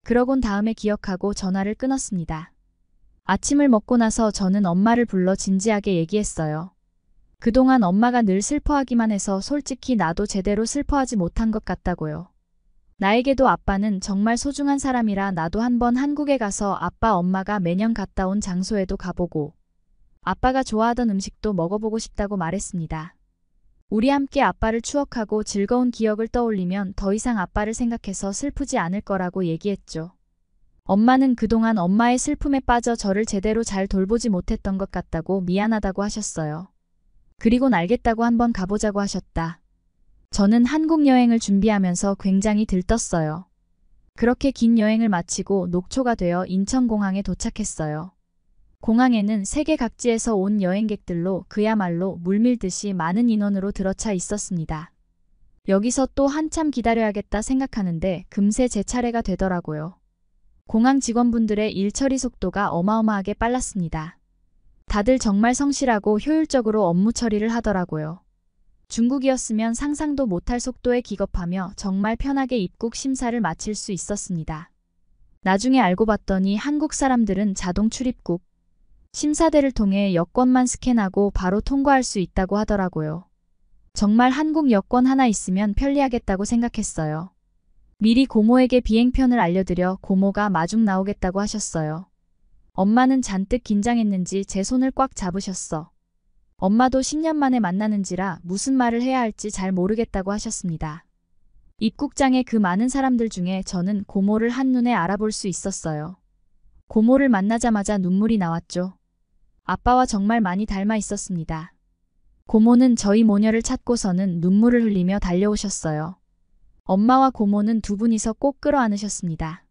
그러곤 다음에 기억하고 전화를 끊었습니다. 아침을 먹고 나서 저는 엄마를 불러 진지하게 얘기했어요. 그동안 엄마가 늘 슬퍼하기만 해서 솔직히 나도 제대로 슬퍼하지 못한 것 같다고요. 나에게도 아빠는 정말 소중한 사람이라 나도 한번 한국에 가서 아빠 엄마가 매년 갔다 온 장소에도 가보고 아빠가 좋아하던 음식도 먹어보고 싶다고 말했습니다. 우리 함께 아빠를 추억하고 즐거운 기억을 떠올리면 더 이상 아빠를 생각해서 슬프지 않을 거라고 얘기했죠. 엄마는 그동안 엄마의 슬픔에 빠져 저를 제대로 잘 돌보지 못했던 것 같다고 미안하다고 하셨어요. 그리곤 알겠다고 한번 가보자고 하셨다. 저는 한국 여행을 준비하면서 굉장히 들떴어요. 그렇게 긴 여행을 마치고 녹초가 되어 인천공항에 도착했어요. 공항에는 세계 각지에서 온 여행객들로 그야말로 물밀듯이 많은 인원으로 들어차 있었습니다. 여기서 또 한참 기다려야겠다 생각하는데 금세 제 차례가 되더라고요. 공항 직원분들의 일 처리 속도가 어마어마하게 빨랐습니다. 다들 정말 성실하고 효율적으로 업무 처리를 하더라고요. 중국이었으면 상상도 못할 속도에 기겁하며 정말 편하게 입국 심사를 마칠 수 있었습니다. 나중에 알고 봤더니 한국 사람들은 자동 출입국 심사대를 통해 여권만 스캔하고 바로 통과할 수 있다고 하더라고요. 정말 한국 여권 하나 있으면 편리하겠다고 생각했어요. 미리 고모에게 비행편을 알려드려 고모가 마중 나오겠다고 하셨어요. 엄마는 잔뜩 긴장했는지 제 손을 꽉 잡으셨어. 엄마도 10년 만에 만나는지라 무슨 말을 해야 할지 잘 모르겠다고 하셨습니다. 입국장에 그 많은 사람들 중에 저는 고모를 한눈에 알아볼 수 있었어요. 고모를 만나자마자 눈물이 나왔죠. 아빠와 정말 많이 닮아 있었습니다. 고모는 저희 모녀를 찾고서는 눈물을 흘리며 달려오셨어요. 엄마와 고모는 두 분이서 꼭 끌어안으셨습니다.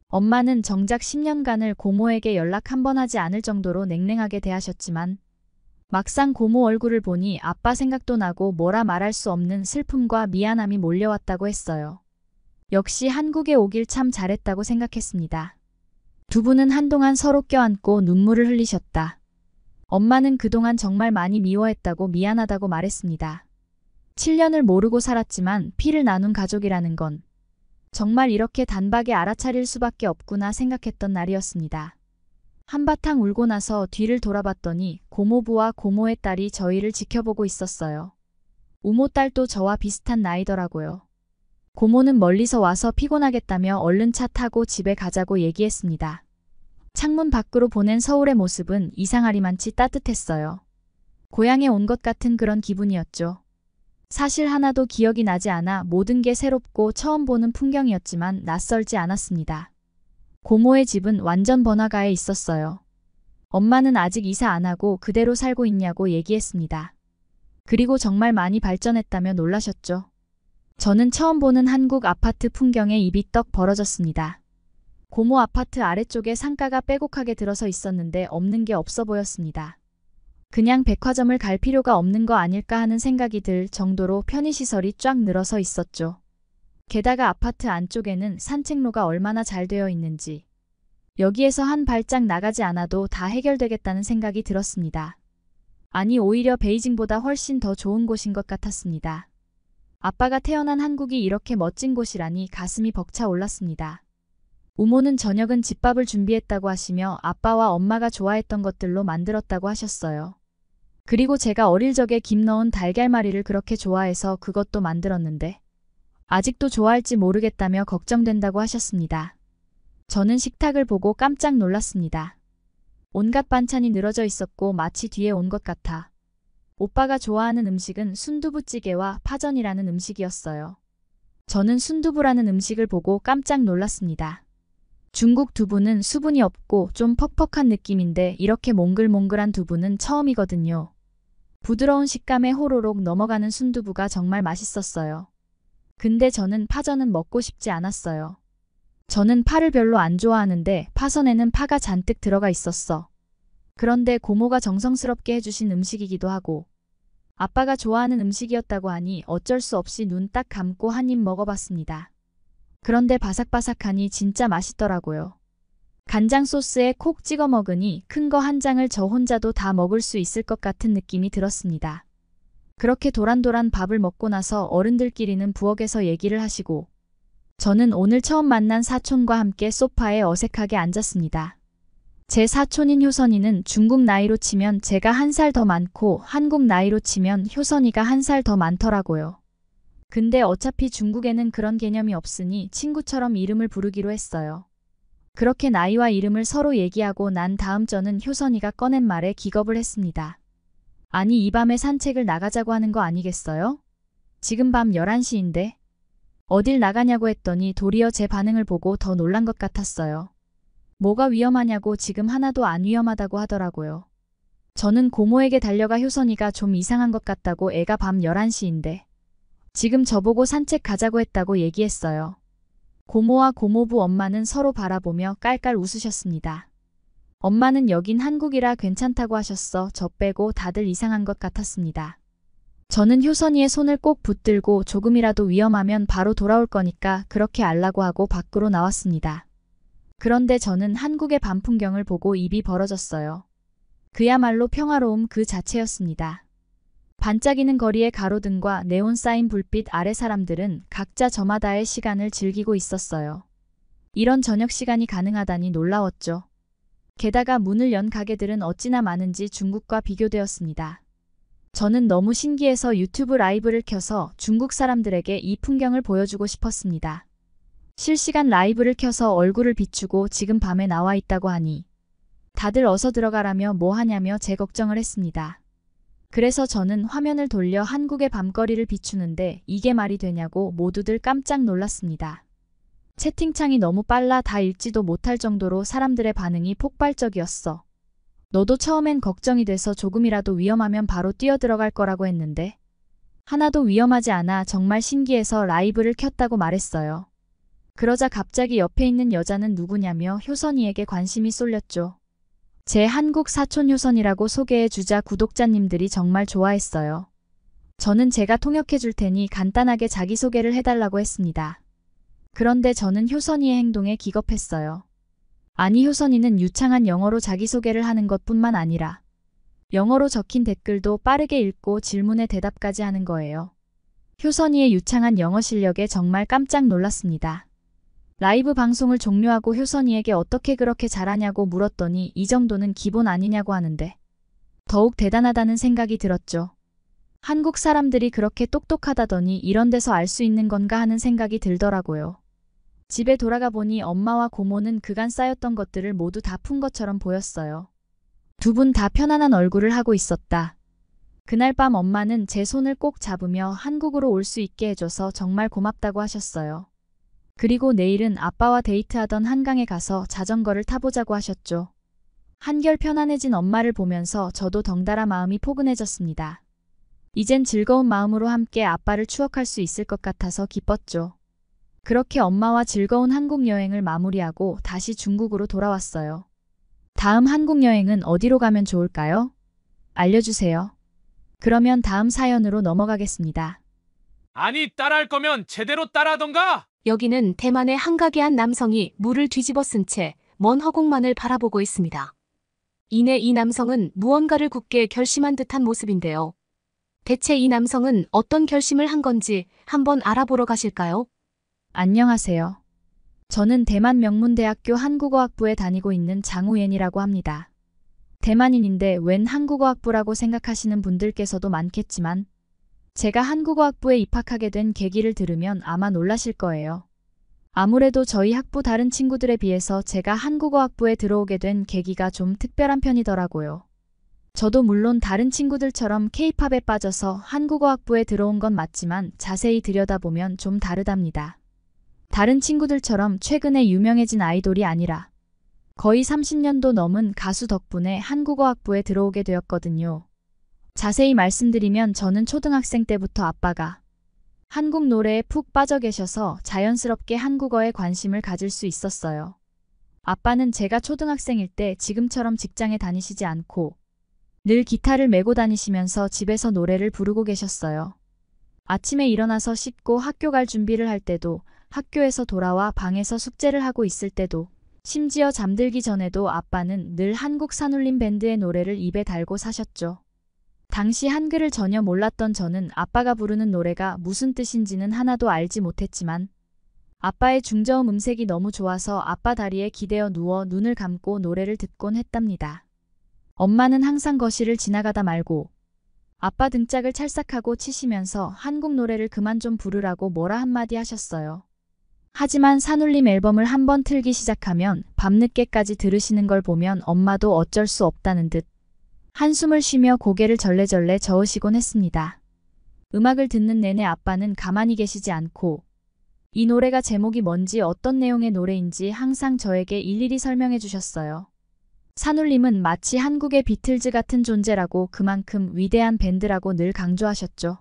엄마는 정작 10년간을 고모에게 연락 한 번 하지 않을 정도로 냉랭하게 대하셨지만 막상 고모 얼굴을 보니 아빠 생각도 나고 뭐라 말할 수 없는 슬픔과 미안함이 몰려왔다고 했어요. 역시 한국에 오길 참 잘했다고 생각했습니다. 두 분은 한동안 서로 껴안고 눈물을 흘리셨다. 엄마는 그동안 정말 많이 미워했다고 미안하다고 말했습니다. 7년을 모르고 살았지만 피를 나눈 가족이라는 건 정말 이렇게 단박에 알아차릴 수밖에 없구나 생각했던 날이었습니다. 한바탕 울고 나서 뒤를 돌아봤더니 고모부와 고모의 딸이 저희를 지켜보고 있었어요. 우모 딸도 저와 비슷한 나이더라고요. 고모는 멀리서 와서 피곤하겠다며 얼른 차 타고 집에 가자고 얘기했습니다. 창문 밖으로 보낸 서울의 모습은 이상하리만치 따뜻했어요. 고향에 온 것 같은 그런 기분이었죠. 사실 하나도 기억이 나지 않아 모든 게 새롭고 처음 보는 풍경이었지만 낯설지 않았습니다. 고모의 집은 완전 번화가에 있었어요. 엄마는 아직 이사 안 하고 그대로 살고 있냐고 얘기했습니다. 그리고 정말 많이 발전했다며 놀라셨죠. 저는 처음 보는 한국 아파트 풍경에 입이 떡 벌어졌습니다. 고모 아파트 아래쪽에 상가가 빼곡하게 들어서 있었는데 없는 게 없어 보였습니다. 그냥 백화점을 갈 필요가 없는 거 아닐까 하는 생각이 들 정도로 편의시설이 쫙 늘어서 있었죠. 게다가 아파트 안쪽에는 산책로가 얼마나 잘 되어 있는지 여기에서 한 발짝 나가지 않아도 다 해결되겠다는 생각이 들었습니다. 아니 오히려 베이징보다 훨씬 더 좋은 곳인 것 같았습니다. 아빠가 태어난 한국이 이렇게 멋진 곳이라니 가슴이 벅차 올랐습니다. 우모는 저녁은 집밥을 준비했다고 하시며 아빠와 엄마가 좋아했던 것들로 만들었다고 하셨어요. 그리고 제가 어릴 적에 김 넣은 달걀말이를 그렇게 좋아해서 그것도 만들었는데 아직도 좋아할지 모르겠다며 걱정된다고 하셨습니다. 저는 식탁을 보고 깜짝 놀랐습니다. 온갖 반찬이 늘어져 있었고 마치 뒤에 온 것 같아. 오빠가 좋아하는 음식은 순두부찌개와 파전이라는 음식이었어요. 저는 순두부라는 음식을 보고 깜짝 놀랐습니다. 중국 두부는 수분이 없고 좀 퍽퍽한 느낌인데 이렇게 몽글몽글한 두부는 처음이거든요. 부드러운 식감에 호로록 넘어가는 순두부가 정말 맛있었어요. 근데 저는 파전은 먹고 싶지 않았어요. 저는 파를 별로 안 좋아하는데 파전에는 파가 잔뜩 들어가 있었어. 그런데 고모가 정성스럽게 해주신 음식이기도 하고 아빠가 좋아하는 음식이었다고 하니 어쩔 수 없이 눈 딱 감고 한 입 먹어봤습니다. 그런데 바삭바삭하니 진짜 맛있더라고요. 간장 소스에 콕 찍어 먹으니 큰 거 한 장을 저 혼자도 다 먹을 수 있을 것 같은 느낌이 들었습니다. 그렇게 도란도란 밥을 먹고 나서 어른들끼리는 부엌에서 얘기를 하시고 저는 오늘 처음 만난 사촌과 함께 소파에 어색하게 앉았습니다. 제 사촌인 효선이는 중국 나이로 치면 제가 1살 더 많고 한국 나이로 치면 효선이가 1살 더 많더라고요. 근데 어차피 중국에는 그런 개념이 없으니 친구처럼 이름을 부르기로 했어요. 그렇게 나이와 이름을 서로 얘기하고 난 다음 저는 효선이가 꺼낸 말에 기겁을 했습니다. 아니 이 밤에 산책을 나가자고 하는 거 아니겠어요? 지금 밤 11시인데 어딜 나가냐고 했더니 도리어 제 반응을 보고 더 놀란 것 같았어요. 뭐가 위험하냐고 지금 하나도 안 위험하다고 하더라고요. 저는 고모에게 달려가 효선이가 좀 이상한 것 같다고 애가 밤 11시인데 지금 저보고 산책 가자고 했다고 얘기했어요. 고모와 고모부 엄마는 서로 바라보며 깔깔 웃으셨습니다. 엄마는 여긴 한국이라 괜찮다고 하셨어. 저 빼고 다들 이상한 것 같았습니다. 저는 효선이의 손을 꼭 붙들고 조금이라도 위험하면 바로 돌아올 거니까 그렇게 알라고 하고 밖으로 나왔습니다. 그런데 저는 한국의 밤 풍경을 보고 입이 벌어졌어요. 그야말로 평화로움 그 자체였습니다. 반짝이는 거리의 가로등과 네온 사인 불빛 아래 사람들은 각자 저마다의 시간을 즐기고 있었어요. 이런 저녁 시간이 가능하다니 놀라웠죠. 게다가 문을 연 가게들은 어찌나 많은지 중국과 비교되었습니다. 저는 너무 신기해서 유튜브 라이브를 켜서 중국 사람들에게 이 풍경을 보여주고 싶었습니다. 실시간 라이브를 켜서 얼굴을 비추고 지금 밤에 나와 있다고 하니 다들 어서 들어가라며 뭐 하냐며 제 걱정을 했습니다. 그래서 저는 화면을 돌려 한국의 밤거리를 비추는데 이게 말이 되냐고 모두들 깜짝 놀랐습니다. 채팅창이 너무 빨라 다 읽지도 못할 정도로 사람들의 반응이 폭발적이었어. 너도 처음엔 걱정이 돼서 조금이라도 위험하면 바로 뛰어들어갈 거라고 했는데 하나도 위험하지 않아 정말 신기해서 라이브를 켰다고 말했어요. 그러자 갑자기 옆에 있는 여자는 누구냐며 효선이에게 관심이 쏠렸죠. 제 한국 사촌 효선이라고 소개해주자 구독자님들이 정말 좋아했어요. 저는 제가 통역해 줄 테니 간단하게 자기소개를 해달라고 했습니다. 그런데 저는 효선이의 행동에 기겁했어요. 아니 효선이는 유창한 영어로 자기소개를 하는 것뿐만 아니라 영어로 적힌 댓글도 빠르게 읽고 질문에 대답까지 하는 거예요. 효선이의 유창한 영어 실력에 정말 깜짝 놀랐습니다. 라이브 방송을 종료하고 효선이에게 어떻게 그렇게 잘하냐고 물었더니 이 정도는 기본 아니냐고 하는데 더욱 대단하다는 생각이 들었죠. 한국 사람들이 그렇게 똑똑하다더니 이런 데서 알 수 있는 건가 하는 생각이 들더라고요. 집에 돌아가 보니 엄마와 고모는 그간 쌓였던 것들을 모두 다 푼 것처럼 보였어요. 두 분 다 편안한 얼굴을 하고 있었다. 그날 밤 엄마는 제 손을 꼭 잡으며 한국으로 올 수 있게 해줘서 정말 고맙다고 하셨어요. 그리고 내일은 아빠와 데이트하던 한강에 가서 자전거를 타보자고 하셨죠. 한결 편안해진 엄마를 보면서 저도 덩달아 마음이 포근해졌습니다. 이젠 즐거운 마음으로 함께 아빠를 추억할 수 있을 것 같아서 기뻤죠. 그렇게 엄마와 즐거운 한국 여행을 마무리하고 다시 중국으로 돌아왔어요. 다음 한국 여행은 어디로 가면 좋을까요? 알려주세요. 그러면 다음 사연으로 넘어가겠습니다. 아니, 따라할 거면 제대로 따라하던가! 여기는 대만의 한가게 한 남성이 물을 뒤집어 쓴 채 먼 허공만을 바라보고 있습니다. 이내 이 남성은 무언가를 굳게 결심한 듯한 모습인데요. 대체 이 남성은 어떤 결심을 한 건지 한번 알아보러 가실까요? 안녕하세요. 저는 대만 명문대학교 한국어학부에 다니고 있는 장우옌이라고 합니다. 대만인인데 웬 한국어학부라고 생각하시는 분들께서도 많겠지만 제가 한국어학부에 입학하게 된 계기를 들으면 아마 놀라실 거예요. 아무래도 저희 학부 다른 친구들에 비해서 제가 한국어학부에 들어오게 된 계기가 좀 특별한 편이더라고요. 저도 물론 다른 친구들처럼 K-팝에 빠져서 한국어학부에 들어온 건 맞지만 자세히 들여다보면 좀 다르답니다. 다른 친구들처럼 최근에 유명해진 아이돌이 아니라 거의 30년도 넘은 가수 덕분에 한국어학부에 들어오게 되었거든요. 자세히 말씀드리면 저는 초등학생 때부터 아빠가 한국 노래에 푹 빠져 계셔서 자연스럽게 한국어에 관심을 가질 수 있었어요. 아빠는 제가 초등학생일 때 지금처럼 직장에 다니시지 않고 늘 기타를 메고 다니시면서 집에서 노래를 부르고 계셨어요. 아침에 일어나서 씻고 학교 갈 준비를 할 때도, 학교에서 돌아와 방에서 숙제를 하고 있을 때도, 심지어 잠들기 전에도 아빠는 늘 한국 산울림 밴드의 노래를 입에 달고 사셨죠. 당시 한글을 전혀 몰랐던 저는 아빠가 부르는 노래가 무슨 뜻인지는 하나도 알지 못했지만 아빠의 중저음 음색이 너무 좋아서 아빠 다리에 기대어 누워 눈을 감고 노래를 듣곤 했답니다. 엄마는 항상 거실을 지나가다 말고 아빠 등짝을 찰싹하고 치시면서 한국 노래를 그만 좀 부르라고 뭐라 한마디 하셨어요. 하지만 산울림 앨범을 한번 틀기 시작하면 밤늦게까지 들으시는 걸 보면 엄마도 어쩔 수 없다는 듯 한숨을 쉬며 고개를 절레절레 저으시곤 했습니다. 음악을 듣는 내내 아빠는 가만히 계시지 않고 이 노래가 제목이 뭔지 어떤 내용의 노래인지 항상 저에게 일일이 설명해 주셨어요. 산울림은 마치 한국의 비틀즈 같은 존재라고 그만큼 위대한 밴드라고 늘 강조하셨죠.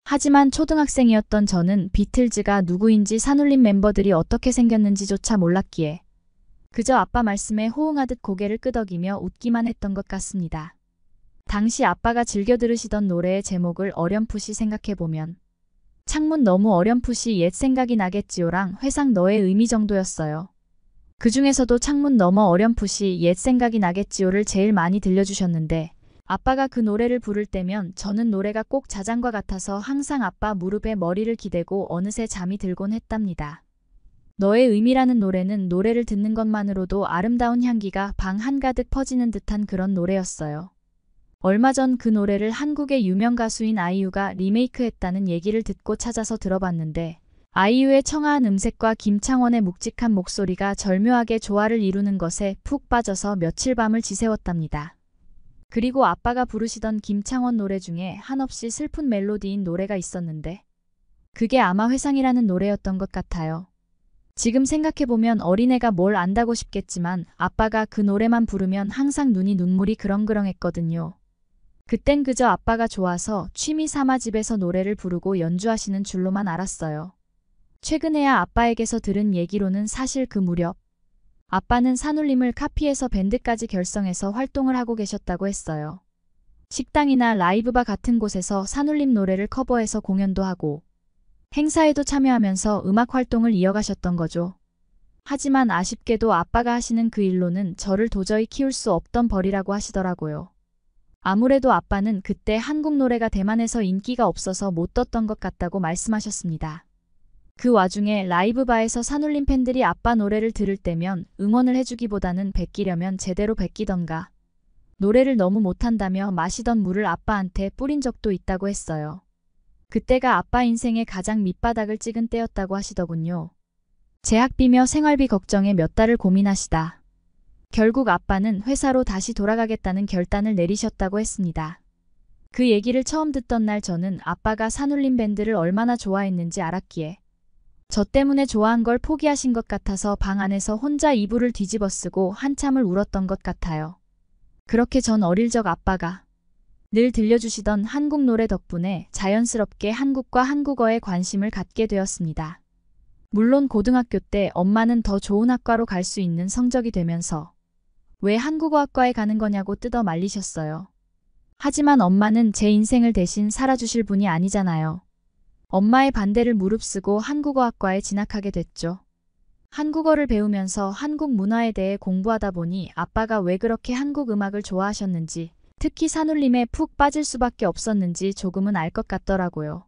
하지만 초등학생이었던 저는 비틀즈가 누구인지 산울림 멤버들이 어떻게 생겼는지조차 몰랐기에 그저 아빠 말씀에 호응하듯 고개를 끄덕이며 웃기만 했던 것 같습니다. 당시 아빠가 즐겨 들으시던 노래의 제목을 어렴풋이 생각해보면 창문 너무 어렴풋이 옛 생각이 나겠지요랑 회상 너의 의미 정도였어요. 그 중에서도 창문 너머 어렴풋이 옛 생각이 나겠지요를 제일 많이 들려주셨는데 아빠가 그 노래를 부를 때면 저는 노래가 꼭 자장과 같아서 항상 아빠 무릎에 머리를 기대고 어느새 잠이 들곤 했답니다. 너의 의미라는 노래는 노래를 듣는 것만으로도 아름다운 향기가 방 한가득 퍼지는 듯한 그런 노래였어요. 얼마 전 그 노래를 한국의 유명 가수인 아이유가 리메이크했다는 얘기를 듣고 찾아서 들어봤는데 아이유의 청아한 음색과 김창원의 묵직한 목소리가 절묘하게 조화를 이루는 것에 푹 빠져서 며칠 밤을 지새웠답니다. 그리고 아빠가 부르시던 김창원 노래 중에 한없이 슬픈 멜로디인 노래가 있었는데 그게 아마 회상이라는 노래였던 것 같아요. 지금 생각해보면 어린애가 뭘 안다고 싶겠지만 아빠가 그 노래만 부르면 항상 눈물이 그렁그렁했거든요. 그땐 그저 아빠가 좋아서 취미 삼아 집에서 노래를 부르고 연주하시는 줄로만 알았어요. 최근에야 아빠에게서 들은 얘기로는 사실 그 무렵 아빠는 산울림을 카피해서 밴드까지 결성해서 활동을 하고 계셨다고 했어요. 식당이나 라이브바 같은 곳에서 산울림 노래를 커버해서 공연도 하고 행사에도 참여하면서 음악 활동을 이어가셨던 거죠. 하지만 아쉽게도 아빠가 하시는 그 일로는 저를 도저히 키울 수 없던 벌이라고 하시더라고요. 아무래도 아빠는 그때 한국 노래가 대만에서 인기가 없어서 못 떴던 것 같다고 말씀하셨습니다. 그 와중에 라이브바에서 산울림 팬들이 아빠 노래를 들을 때면 응원을 해주기보다는 베끼려면 제대로 베끼던가 노래를 너무 못한다며 마시던 물을 아빠한테 뿌린 적도 있다고 했어요. 그때가 아빠 인생의 가장 밑바닥을 찍은 때였다고 하시더군요. 재학비며 생활비 걱정에 몇 달을 고민하시다. 결국 아빠는 회사로 다시 돌아가겠다는 결단을 내리셨다고 했습니다. 그 얘기를 처음 듣던 날 저는 아빠가 산울림 밴드를 얼마나 좋아했는지 알았기에 저 때문에 좋아한 걸 포기하신 것 같아서 방 안에서 혼자 이불을 뒤집어 쓰고 한참을 울었던 것 같아요. 그렇게 전 어릴 적 아빠가 늘 들려주시던 한국 노래 덕분에 자연스럽게 한국과 한국어에 관심을 갖게 되었습니다. 물론 고등학교 때 엄마는 더 좋은 학과로 갈 수 있는 성적이 되면서 왜 한국어학과에 가는 거냐고 뜯어 말리셨어요. 하지만 엄마는 제 인생을 대신 살아주실 분이 아니잖아요. 엄마의 반대를 무릅쓰고 한국어학과에 진학하게 됐죠. 한국어를 배우면서 한국 문화에 대해 공부하다 보니 아빠가 왜 그렇게 한국 음악을 좋아하셨는지, 특히 산울림에 푹 빠질 수밖에 없었는지 조금은 알 것 같더라고요.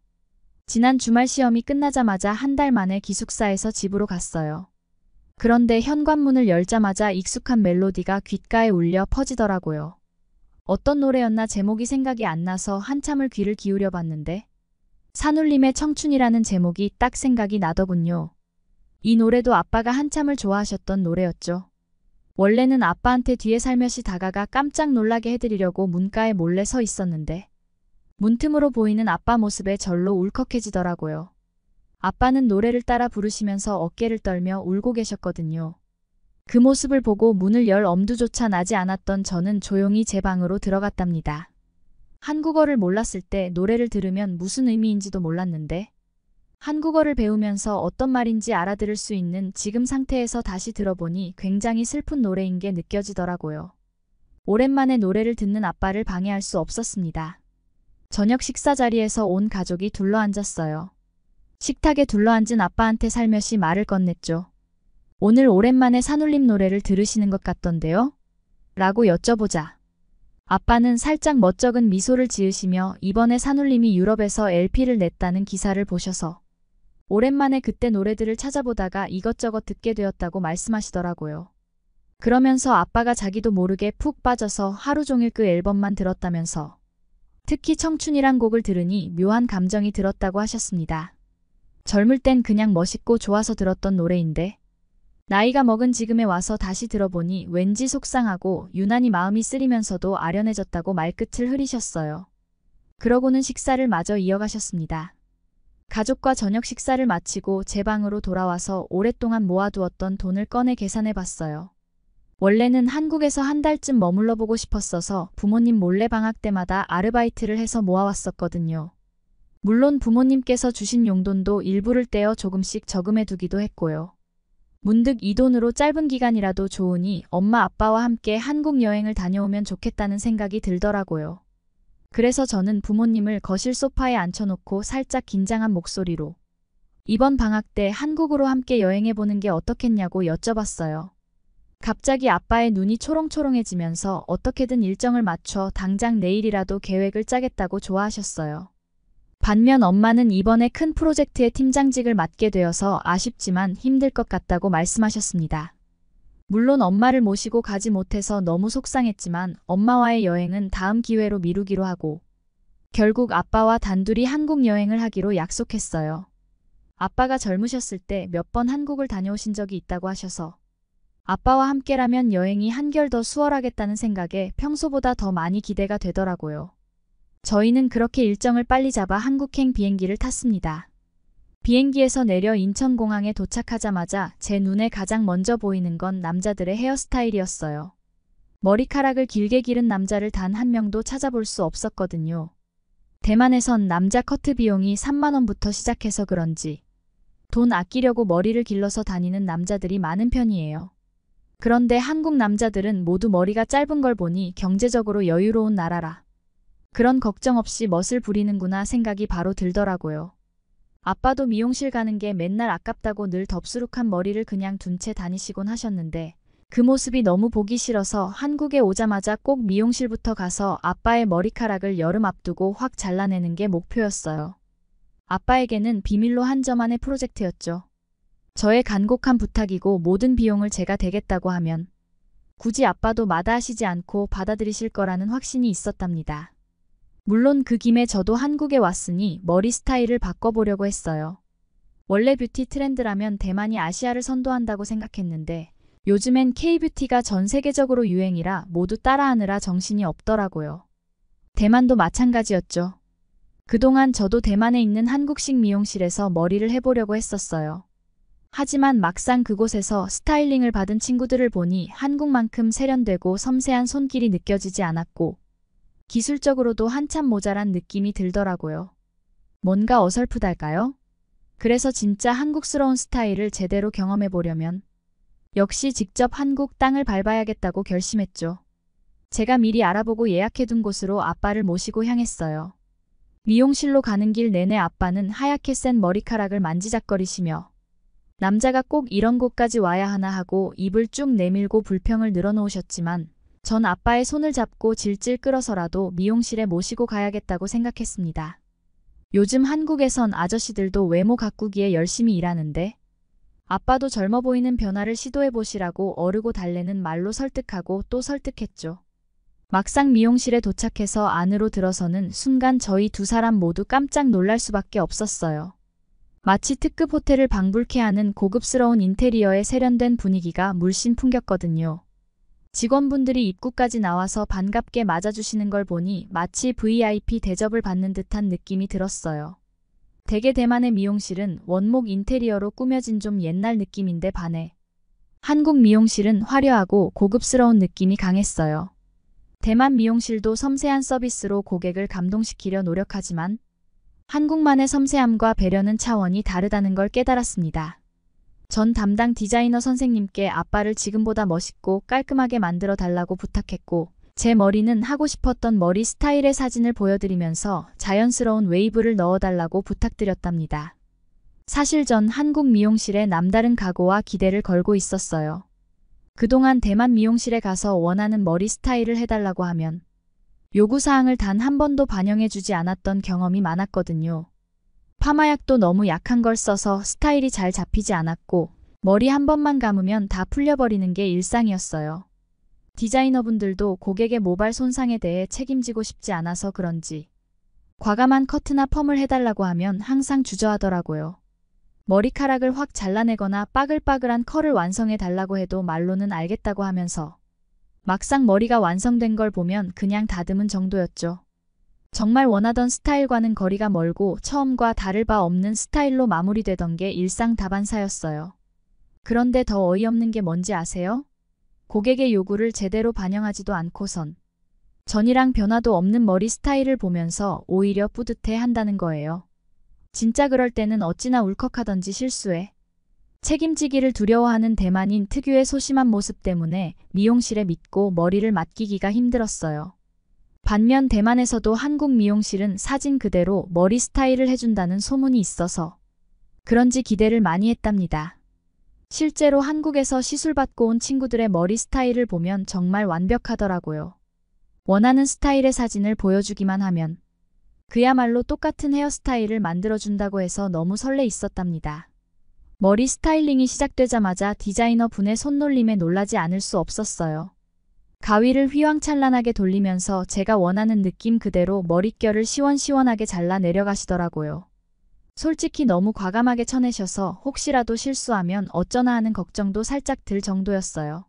지난 주말 시험이 끝나자마자 한 달 만에 기숙사에서 집으로 갔어요. 그런데 현관문을 열자마자 익숙한 멜로디가 귓가에 울려 퍼지더라고요. 어떤 노래였나 제목이 생각이 안 나서 한참을 귀를 기울여 봤는데 산울림의 청춘이라는 제목이 딱 생각이 나더군요. 이 노래도 아빠가 한참을 좋아하셨던 노래였죠. 원래는 아빠한테 뒤에 살며시 다가가 깜짝 놀라게 해드리려고 문가에 몰래 서 있었는데 문틈으로 보이는 아빠 모습에 절로 울컥해지더라고요. 아빠는 노래를 따라 부르시면서 어깨를 떨며 울고 계셨거든요. 그 모습을 보고 문을 열 엄두조차 나지 않았던 저는 조용히 제 방으로 들어갔답니다. 한국어를 몰랐을 때 노래를 들으면 무슨 의미인지도 몰랐는데 한국어를 배우면서 어떤 말인지 알아들을 수 있는 지금 상태에서 다시 들어보니 굉장히 슬픈 노래인 게 느껴지더라고요. 오랜만에 노래를 듣는 아빠를 방해할 수 없었습니다. 저녁 식사 자리에서 온 가족이 둘러앉았어요. 식탁에 둘러앉은 아빠한테 살며시 말을 건넸죠. 오늘 오랜만에 산울림 노래를 들으시는 것 같던데요? 라고 여쭤보자. 아빠는 살짝 멋쩍은 미소를 지으시며 이번에 산울림이 유럽에서 LP를 냈다는 기사를 보셔서 오랜만에 그때 노래들을 찾아보다가 이것저것 듣게 되었다고 말씀하시더라고요. 그러면서 아빠가 자기도 모르게 푹 빠져서 하루 종일 그 앨범만 들었다면서 특히 청춘이란 곡을 들으니 묘한 감정이 들었다고 하셨습니다. 젊을 땐 그냥 멋있고 좋아서 들었던 노래인데 나이가 먹은 지금에 와서 다시 들어보니 왠지 속상하고 유난히 마음이 쓰리면서도 아련해졌다고 말끝을 흐리셨어요. 그러고는 식사를 마저 이어가셨습니다. 가족과 저녁 식사를 마치고 제 방으로 돌아와서 오랫동안 모아두었던 돈을 꺼내 계산해 봤어요. 원래는 한국에서 한 달쯤 머물러 보고 싶었어서 부모님 몰래 방학 때마다 아르바이트를 해서 모아왔었거든요. 물론 부모님께서 주신 용돈도 일부를 떼어 조금씩 저금해 두기도 했고요. 문득 이 돈으로 짧은 기간이라도 좋으니 엄마 아빠와 함께 한국 여행을 다녀오면 좋겠다는 생각이 들더라고요. 그래서 저는 부모님을 거실 소파에 앉혀놓고 살짝 긴장한 목소리로 이번 방학 때 한국으로 함께 여행해보는 게 어떻겠냐고 여쭤봤어요. 갑자기 아빠의 눈이 초롱초롱해지면서 어떻게든 일정을 맞춰 당장 내일이라도 계획을 짜겠다고 좋아하셨어요. 반면 엄마는 이번에 큰 프로젝트의 팀장직을 맡게 되어서 아쉽지만 힘들 것 같다고 말씀하셨습니다. 물론 엄마를 모시고 가지 못해서 너무 속상했지만 엄마와의 여행은 다음 기회로 미루기로 하고 결국 아빠와 단둘이 한국 여행을 하기로 약속했어요. 아빠가 젊으셨을 때 몇 번 한국을 다녀오신 적이 있다고 하셔서 아빠와 함께라면 여행이 한결 더 수월하겠다는 생각에 평소보다 더 많이 기대가 되더라고요. 저희는 그렇게 일정을 빨리 잡아 한국행 비행기를 탔습니다. 비행기에서 내려 인천공항에 도착하자마자 제 눈에 가장 먼저 보이는 건 남자들의 헤어스타일이었어요. 머리카락을 길게 기른 남자를 단 한 명도 찾아볼 수 없었거든요. 대만에선 남자 커트 비용이 3만 원부터 시작해서 그런지 돈 아끼려고 머리를 길러서 다니는 남자들이 많은 편이에요. 그런데 한국 남자들은 모두 머리가 짧은 걸 보니 경제적으로 여유로운 나라라. 그런 걱정 없이 멋을 부리는구나 생각이 바로 들더라고요. 아빠도 미용실 가는 게 맨날 아깝다고 늘 덥수룩한 머리를 그냥 둔 채 다니시곤 하셨는데 그 모습이 너무 보기 싫어서 한국에 오자마자 꼭 미용실부터 가서 아빠의 머리카락을 여름 앞두고 확 잘라내는 게 목표였어요. 아빠에게는 비밀로 한 저만의 프로젝트였죠. 저의 간곡한 부탁이고 모든 비용을 제가 대겠다고 하면 굳이 아빠도 마다하시지 않고 받아들이실 거라는 확신이 있었답니다. 물론 그 김에 저도 한국에 왔으니 머리 스타일을 바꿔보려고 했어요. 원래 뷰티 트렌드라면 대만이 아시아를 선도한다고 생각했는데 요즘엔 K-뷰티가 전 세계적으로 유행이라 모두 따라하느라 정신이 없더라고요. 대만도 마찬가지였죠. 그동안 저도 대만에 있는 한국식 미용실에서 머리를 해보려고 했었어요. 하지만 막상 그곳에서 스타일링을 받은 친구들을 보니 한국만큼 세련되고 섬세한 손길이 느껴지지 않았고 기술적으로도 한참 모자란 느낌이 들더라고요. 뭔가 어설프달까요? 그래서 진짜 한국스러운 스타일을 제대로 경험해보려면 역시 직접 한국 땅을 밟아야겠다고 결심했죠. 제가 미리 알아보고 예약해둔 곳으로 아빠를 모시고 향했어요. 미용실로 가는 길 내내 아빠는 하얗게 센 머리카락을 만지작거리시며 남자가 꼭 이런 곳까지 와야 하나 하고 입을 쭉 내밀고 불평을 늘어놓으셨지만 전 아빠의 손을 잡고 질질 끌어서라도 미용실에 모시고 가야겠다고 생각했습니다. 요즘 한국에선 아저씨들도 외모 가꾸기에 열심히 일하는데 아빠도 젊어 보이는 변화를 시도해보시라고 어르고 달래는 말로 설득하고 또 설득했죠. 막상 미용실에 도착해서 안으로 들어서는 순간 저희 두 사람 모두 깜짝 놀랄 수밖에 없었어요. 마치 특급 호텔을 방불케 하는 고급스러운 인테리어의 세련된 분위기가 물씬 풍겼거든요. 직원분들이 입구까지 나와서 반갑게 맞아주시는 걸 보니 마치 VIP 대접을 받는 듯한 느낌이 들었어요. 대개 대만의 미용실은 원목 인테리어로 꾸며진 좀 옛날 느낌인데 반해 한국 미용실은 화려하고 고급스러운 느낌이 강했어요. 대만 미용실도 섬세한 서비스로 고객을 감동시키려 노력하지만 한국만의 섬세함과 배려는 차원이 다르다는 걸 깨달았습니다. 전 담당 디자이너 선생님께 아빠를 지금보다 멋있고 깔끔하게 만들어 달라고 부탁했고 제 머리는 하고 싶었던 머리 스타일의 사진을 보여드리면서 자연스러운 웨이브를 넣어달라고 부탁드렸답니다. 사실 전 한국 미용실에 남다른 각오와 기대를 걸고 있었어요. 그동안 대만 미용실에 가서 원하는 머리 스타일을 해달라고 하면 요구사항을 단 한 번도 반영해주지 않았던 경험이 많았거든요. 파마약도 너무 약한 걸 써서 스타일이 잘 잡히지 않았고 머리 한 번만 감으면 다 풀려버리는 게 일상이었어요. 디자이너분들도 고객의 모발 손상에 대해 책임지고 싶지 않아서 그런지 과감한 커트나 펌을 해달라고 하면 항상 주저하더라고요. 머리카락을 확 잘라내거나 빠글빠글한 컬을 완성해달라고 해도 말로는 알겠다고 하면서 막상 머리가 완성된 걸 보면 그냥 다듬은 정도였죠. 정말 원하던 스타일과는 거리가 멀고 처음과 다를 바 없는 스타일로 마무리되던 게 일상 다반사였어요. 그런데 더 어이없는 게 뭔지 아세요? 고객의 요구를 제대로 반영하지도 않고선 전이랑 변화도 없는 머리 스타일을 보면서 오히려 뿌듯해 한다는 거예요. 진짜 그럴 때는 어찌나 울컥하던지 실수해. 책임지기를 두려워하는 대만인 특유의 소심한 모습 때문에 미용실에 믿고 머리를 맡기기가 힘들었어요. 반면 대만에서도 한국 미용실은 사진 그대로 머리 스타일을 해준다는 소문이 있어서 그런지 기대를 많이 했답니다. 실제로 한국에서 시술받고 온 친구들의 머리 스타일을 보면 정말 완벽하더라고요. 원하는 스타일의 사진을 보여주기만 하면 그야말로 똑같은 헤어스타일을 만들어준다고 해서 너무 설레 있었답니다. 머리 스타일링이 시작되자마자 디자이너 분의 손놀림에 놀라지 않을 수 없었어요. 가위를 휘황찬란하게 돌리면서 제가 원하는 느낌 그대로 머릿결을 시원시원하게 잘라 내려가시더라고요. 솔직히 너무 과감하게 쳐내셔서 혹시라도 실수하면 어쩌나 하는 걱정도 살짝 들 정도였어요.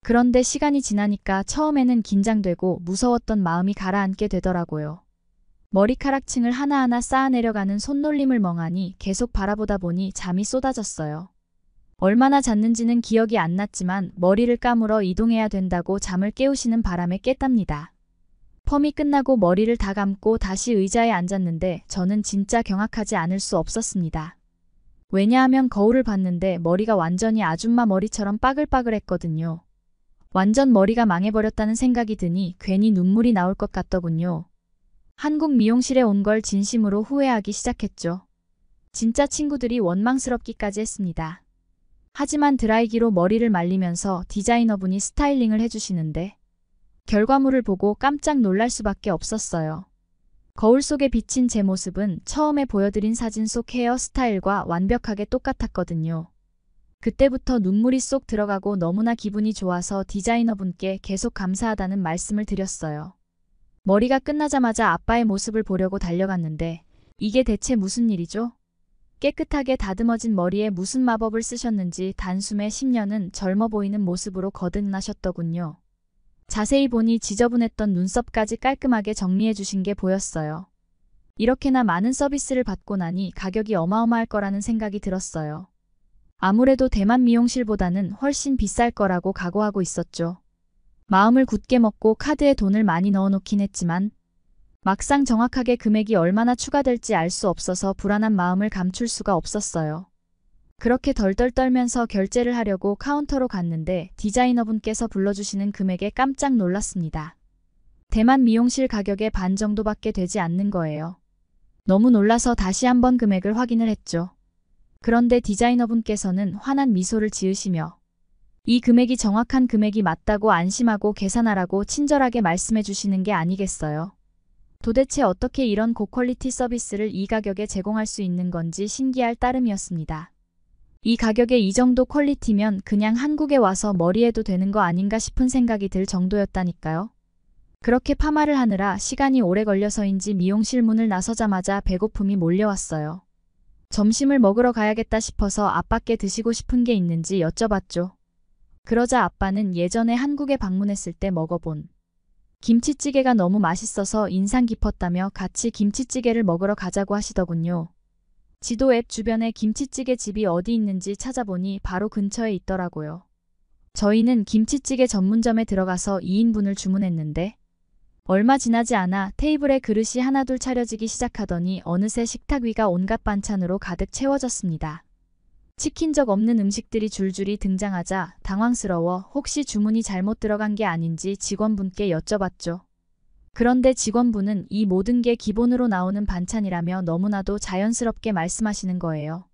그런데 시간이 지나니까 처음에는 긴장되고 무서웠던 마음이 가라앉게 되더라고요. 머리카락층을 하나하나 쌓아내려가는 손놀림을 멍하니 계속 바라보다 보니 잠이 쏟아졌어요. 얼마나 잤는지는 기억이 안 났지만 머리를 까물어 이동해야 된다고 잠을 깨우시는 바람에 깼답니다. 펌이 끝나고 머리를 다 감고 다시 의자에 앉았는데 저는 진짜 경악하지 않을 수 없었습니다. 왜냐하면 거울을 봤는데 머리가 완전히 아줌마 머리처럼 빠글빠글했거든요. 완전 머리가 망해버렸다는 생각이 드니 괜히 눈물이 나올 것 같더군요. 한국 미용실에 온 걸 진심으로 후회하기 시작했죠. 진짜 친구들이 원망스럽기까지 했습니다. 하지만 드라이기로 머리를 말리면서 디자이너분이 스타일링을 해주시는데 결과물을 보고 깜짝 놀랄 수밖에 없었어요. 거울 속에 비친 제 모습은 처음에 보여드린 사진 속 헤어 스타일과 완벽하게 똑같았거든요. 그때부터 눈물이 쏙 들어가고 너무나 기분이 좋아서 디자이너분께 계속 감사하다는 말씀을 드렸어요. 머리가 끝나자마자 아빠의 모습을 보려고 달려갔는데 이게 대체 무슨 일이죠? 깨끗하게 다듬어진 머리에 무슨 마법을 쓰셨는지 단숨에 10년은 젊어 보이는 모습으로 거듭나셨더군요. 자세히 보니 지저분했던 눈썹까지 깔끔하게 정리해 주신 게 보였어요. 이렇게나 많은 서비스를 받고 나니 가격이 어마어마할 거라는 생각이 들었어요. 아무래도 대만 미용실보다는 훨씬 비쌀 거라고 각오하고 있었죠. 마음을 굳게 먹고 카드에 돈을 많이 넣어놓긴 했지만 막상 정확하게 금액이 얼마나 추가될지 알 수 없어서 불안한 마음을 감출 수가 없었어요. 그렇게 덜덜 떨면서 결제를 하려고 카운터로 갔는데 디자이너분께서 불러주시는 금액에 깜짝 놀랐습니다. 대만 미용실 가격의 반 정도밖에 되지 않는 거예요. 너무 놀라서 다시 한번 금액을 확인을 했죠. 그런데 디자이너분께서는 환한 미소를 지으시며 이 금액이 정확한 금액이 맞다고 안심하고 계산하라고 친절하게 말씀해 주시는 게 아니겠어요. 도대체 어떻게 이런 고퀄리티 서비스를 이 가격에 제공할 수 있는 건지 신기할 따름이었습니다. 이 가격에 이 정도 퀄리티면 그냥 한국에 와서 머리해도 되는 거 아닌가 싶은 생각이 들 정도였다니까요. 그렇게 파마를 하느라 시간이 오래 걸려서인지 미용실 문을 나서자마자 배고픔이 몰려왔어요. 점심을 먹으러 가야겠다 싶어서 아빠께 드시고 싶은 게 있는지 여쭤봤죠. 그러자 아빠는 예전에 한국에 방문했을 때 먹어본 김치찌개가 너무 맛있어서 인상 깊었다며 같이 김치찌개를 먹으러 가자고 하시더군요. 지도 앱 주변에 김치찌개 집이 어디 있는지 찾아보니 바로 근처에 있더라고요. 저희는 김치찌개 전문점에 들어가서 2인분을 주문했는데 얼마 지나지 않아 테이블에 그릇이 하나둘 차려지기 시작하더니 어느새 식탁 위가 온갖 반찬으로 가득 채워졌습니다. 시킨 적 없는 음식들이 줄줄이 등장하자 당황스러워 혹시 주문이 잘못 들어간 게 아닌지 직원분께 여쭤봤죠. 그런데 직원분은 이 모든 게 기본으로 나오는 반찬이라며 너무나도 자연스럽게 말씀하시는 거예요.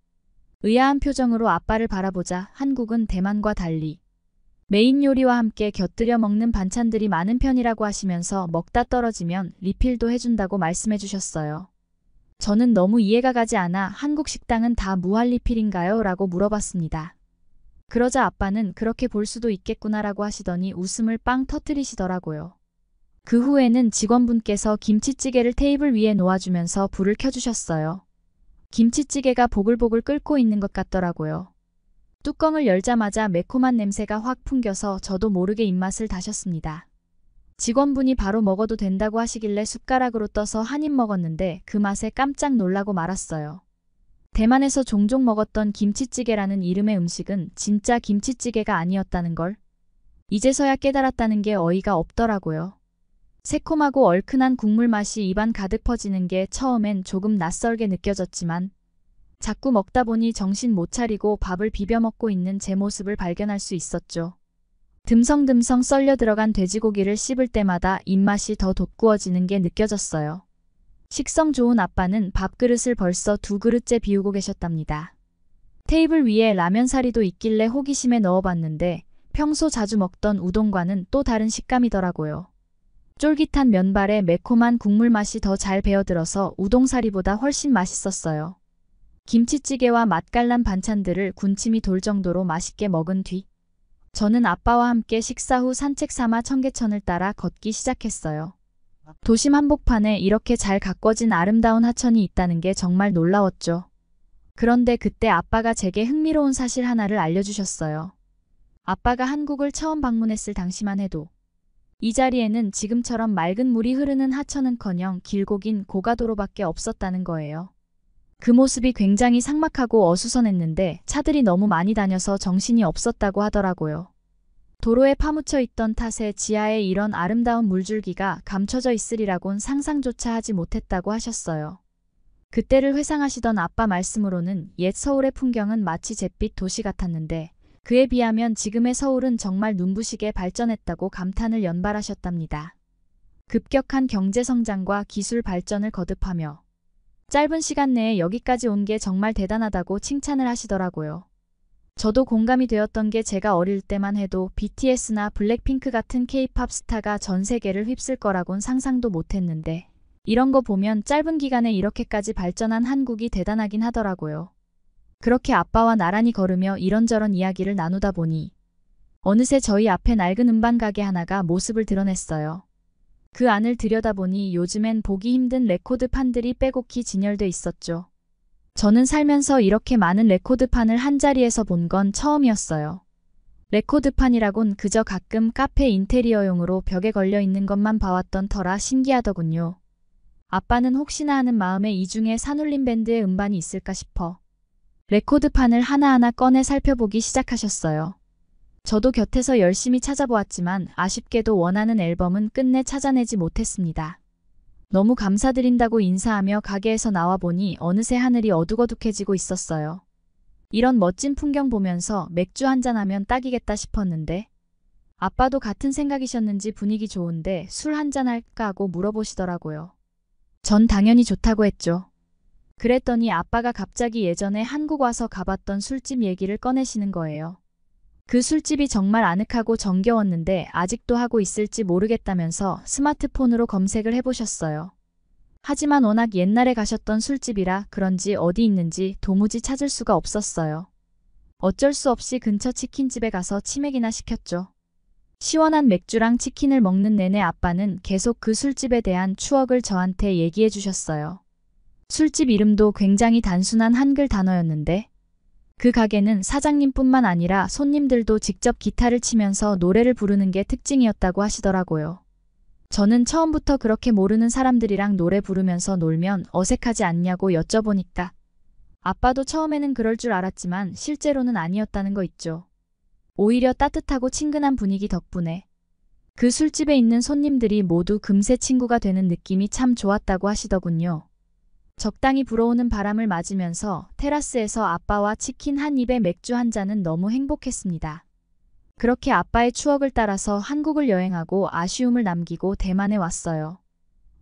의아한 표정으로 아빠를 바라보자 한국은 대만과 달리 메인 요리와 함께 곁들여 먹는 반찬들이 많은 편이라고 하시면서 먹다 떨어지면 리필도 해준다고 말씀해 주셨어요. 저는 너무 이해가 가지 않아 한국 식당은 다 무할 리필인가요? 라고 물어봤습니다. 그러자 아빠는 그렇게 볼 수도 있겠구나라고 하시더니 웃음을 빵 터뜨리시더라고요. 그 후에는 직원분께서 김치찌개를 테이블 위에 놓아주면서 불을 켜주셨어요. 김치찌개가 보글보글 끓고 있는 것 같더라고요. 뚜껑을 열자마자 매콤한 냄새가 확 풍겨서 저도 모르게 입맛을 다셨습니다. 직원분이 바로 먹어도 된다고 하시길래 숟가락으로 떠서 한 입 먹었는데 그 맛에 깜짝 놀라고 말았어요. 대만에서 종종 먹었던 김치찌개라는 이름의 음식은 진짜 김치찌개가 아니었다는 걸 이제서야 깨달았다는 게 어이가 없더라고요. 새콤하고 얼큰한 국물 맛이 입안 가득 퍼지는 게 처음엔 조금 낯설게 느껴졌지만 자꾸 먹다 보니 정신 못 차리고 밥을 비벼 먹고 있는 제 모습을 발견할 수 있었죠. 듬성듬성 썰려 들어간 돼지고기를 씹을 때마다 입맛이 더 돋구어지는 게 느껴졌어요. 식성 좋은 아빠는 밥그릇을 벌써 2그릇째 비우고 계셨답니다. 테이블 위에 라면 사리도 있길래 호기심에 넣어봤는데 평소 자주 먹던 우동과는 또 다른 식감이더라고요. 쫄깃한 면발에 매콤한 국물 맛이 더 잘 배어들어서 우동사리보다 훨씬 맛있었어요. 김치찌개와 맛깔난 반찬들을 군침이 돌 정도로 맛있게 먹은 뒤 저는 아빠와 함께 식사 후 산책 삼아 청계천을 따라 걷기 시작했어요. 도심 한복판에 이렇게 잘 가꿔진 아름다운 하천이 있다는 게 정말 놀라웠죠. 그런데 그때 아빠가 제게 흥미로운 사실 하나를 알려주셨어요. 아빠가 한국을 처음 방문했을 당시만 해도 이 자리에는 지금처럼 맑은 물이 흐르는 하천은커녕 길고 긴 고가도로밖에 없었다는 거예요. 그 모습이 굉장히 삭막하고 어수선했는데 차들이 너무 많이 다녀서 정신이 없었다고 하더라고요. 도로에 파묻혀 있던 탓에 지하에 이런 아름다운 물줄기가 감춰져 있으리라곤 상상조차 하지 못했다고 하셨어요. 그때를 회상하시던 아빠 말씀으로는 옛 서울의 풍경은 마치 잿빛 도시 같았는데 그에 비하면 지금의 서울은 정말 눈부시게 발전했다고 감탄을 연발하셨답니다. 급격한 경제성장과 기술 발전을 거듭하며 짧은 시간 내에 여기까지 온 게 정말 대단하다고 칭찬을 하시더라고요. 저도 공감이 되었던 게 제가 어릴 때만 해도 BTS나 블랙핑크 같은 K-팝 스타가 전 세계를 휩쓸 거라곤 상상도 못했는데 이런 거 보면 짧은 기간에 이렇게까지 발전한 한국이 대단하긴 하더라고요. 그렇게 아빠와 나란히 걸으며 이런저런 이야기를 나누다 보니 어느새 저희 앞에 낡은 음반 가게 하나가 모습을 드러냈어요. 그 안을 들여다보니 요즘엔 보기 힘든 레코드판들이 빼곡히 진열돼 있었죠. 저는 살면서 이렇게 많은 레코드판을 한자리에서 본 건 처음이었어요. 레코드판이라곤 그저 가끔 카페 인테리어용으로 벽에 걸려 있는 것만 봐왔던 터라 신기하더군요. 아빠는 혹시나 하는 마음에 이 중에 산울림 밴드의 음반이 있을까 싶어 레코드판을 하나하나 꺼내 살펴보기 시작하셨어요. 저도 곁에서 열심히 찾아보았지만 아쉽게도 원하는 앨범은 끝내 찾아내지 못했습니다. 너무 감사드린다고 인사하며 가게에서 나와보니 어느새 하늘이 어둑어둑해지고 있었어요. 이런 멋진 풍경 보면서 맥주 한잔하면 딱이겠다 싶었는데 아빠도 같은 생각이셨는지 분위기 좋은데 술 한잔 할까 하고 물어보시더라고요. 전 당연히 좋다고 했죠. 그랬더니 아빠가 갑자기 예전에 한국 와서 가봤던 술집 얘기를 꺼내시는 거예요. 그 술집이 정말 아늑하고 정겨웠는데 아직도 하고 있을지 모르겠다면서 스마트폰으로 검색을 해보셨어요. 하지만 워낙 옛날에 가셨던 술집이라 그런지 어디 있는지 도무지 찾을 수가 없었어요. 어쩔 수 없이 근처 치킨집에 가서 치맥이나 시켰죠. 시원한 맥주랑 치킨을 먹는 내내 아빠는 계속 그 술집에 대한 추억을 저한테 얘기해 주셨어요. 술집 이름도 굉장히 단순한 한글 단어였는데 그 가게는 사장님뿐만 아니라 손님들도 직접 기타를 치면서 노래를 부르는 게 특징이었다고 하시더라고요. 저는 처음부터 그렇게 모르는 사람들이랑 노래 부르면서 놀면 어색하지 않냐고 여쭤보니까 아빠도 처음에는 그럴 줄 알았지만 실제로는 아니었다는 거 있죠. 오히려 따뜻하고 친근한 분위기 덕분에 그 술집에 있는 손님들이 모두 금세 친구가 되는 느낌이 참 좋았다고 하시더군요. 적당히 불어오는 바람을 맞으면서 테라스에서 아빠와 치킨 한 입에 맥주 한 잔은 너무 행복했습니다. 그렇게 아빠의 추억을 따라서 한국을 여행하고 아쉬움을 남기고 대만에 왔어요.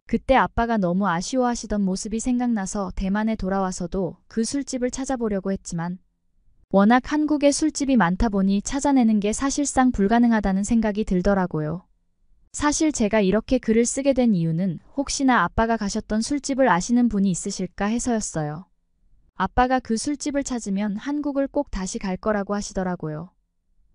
그때 아빠가 너무 아쉬워하시던 모습이 생각나서 대만에 돌아와서도 그 술집을 찾아보려고 했지만 워낙 한국에 술집이 많다 보니 찾아내는 게 사실상 불가능하다는 생각이 들더라고요. 사실 제가 이렇게 글을 쓰게 된 이유는 혹시나 아빠가 가셨던 술집을 아시는 분이 있으실까 해서였어요. 아빠가 그 술집을 찾으면 한국을 꼭 다시 갈 거라고 하시더라고요.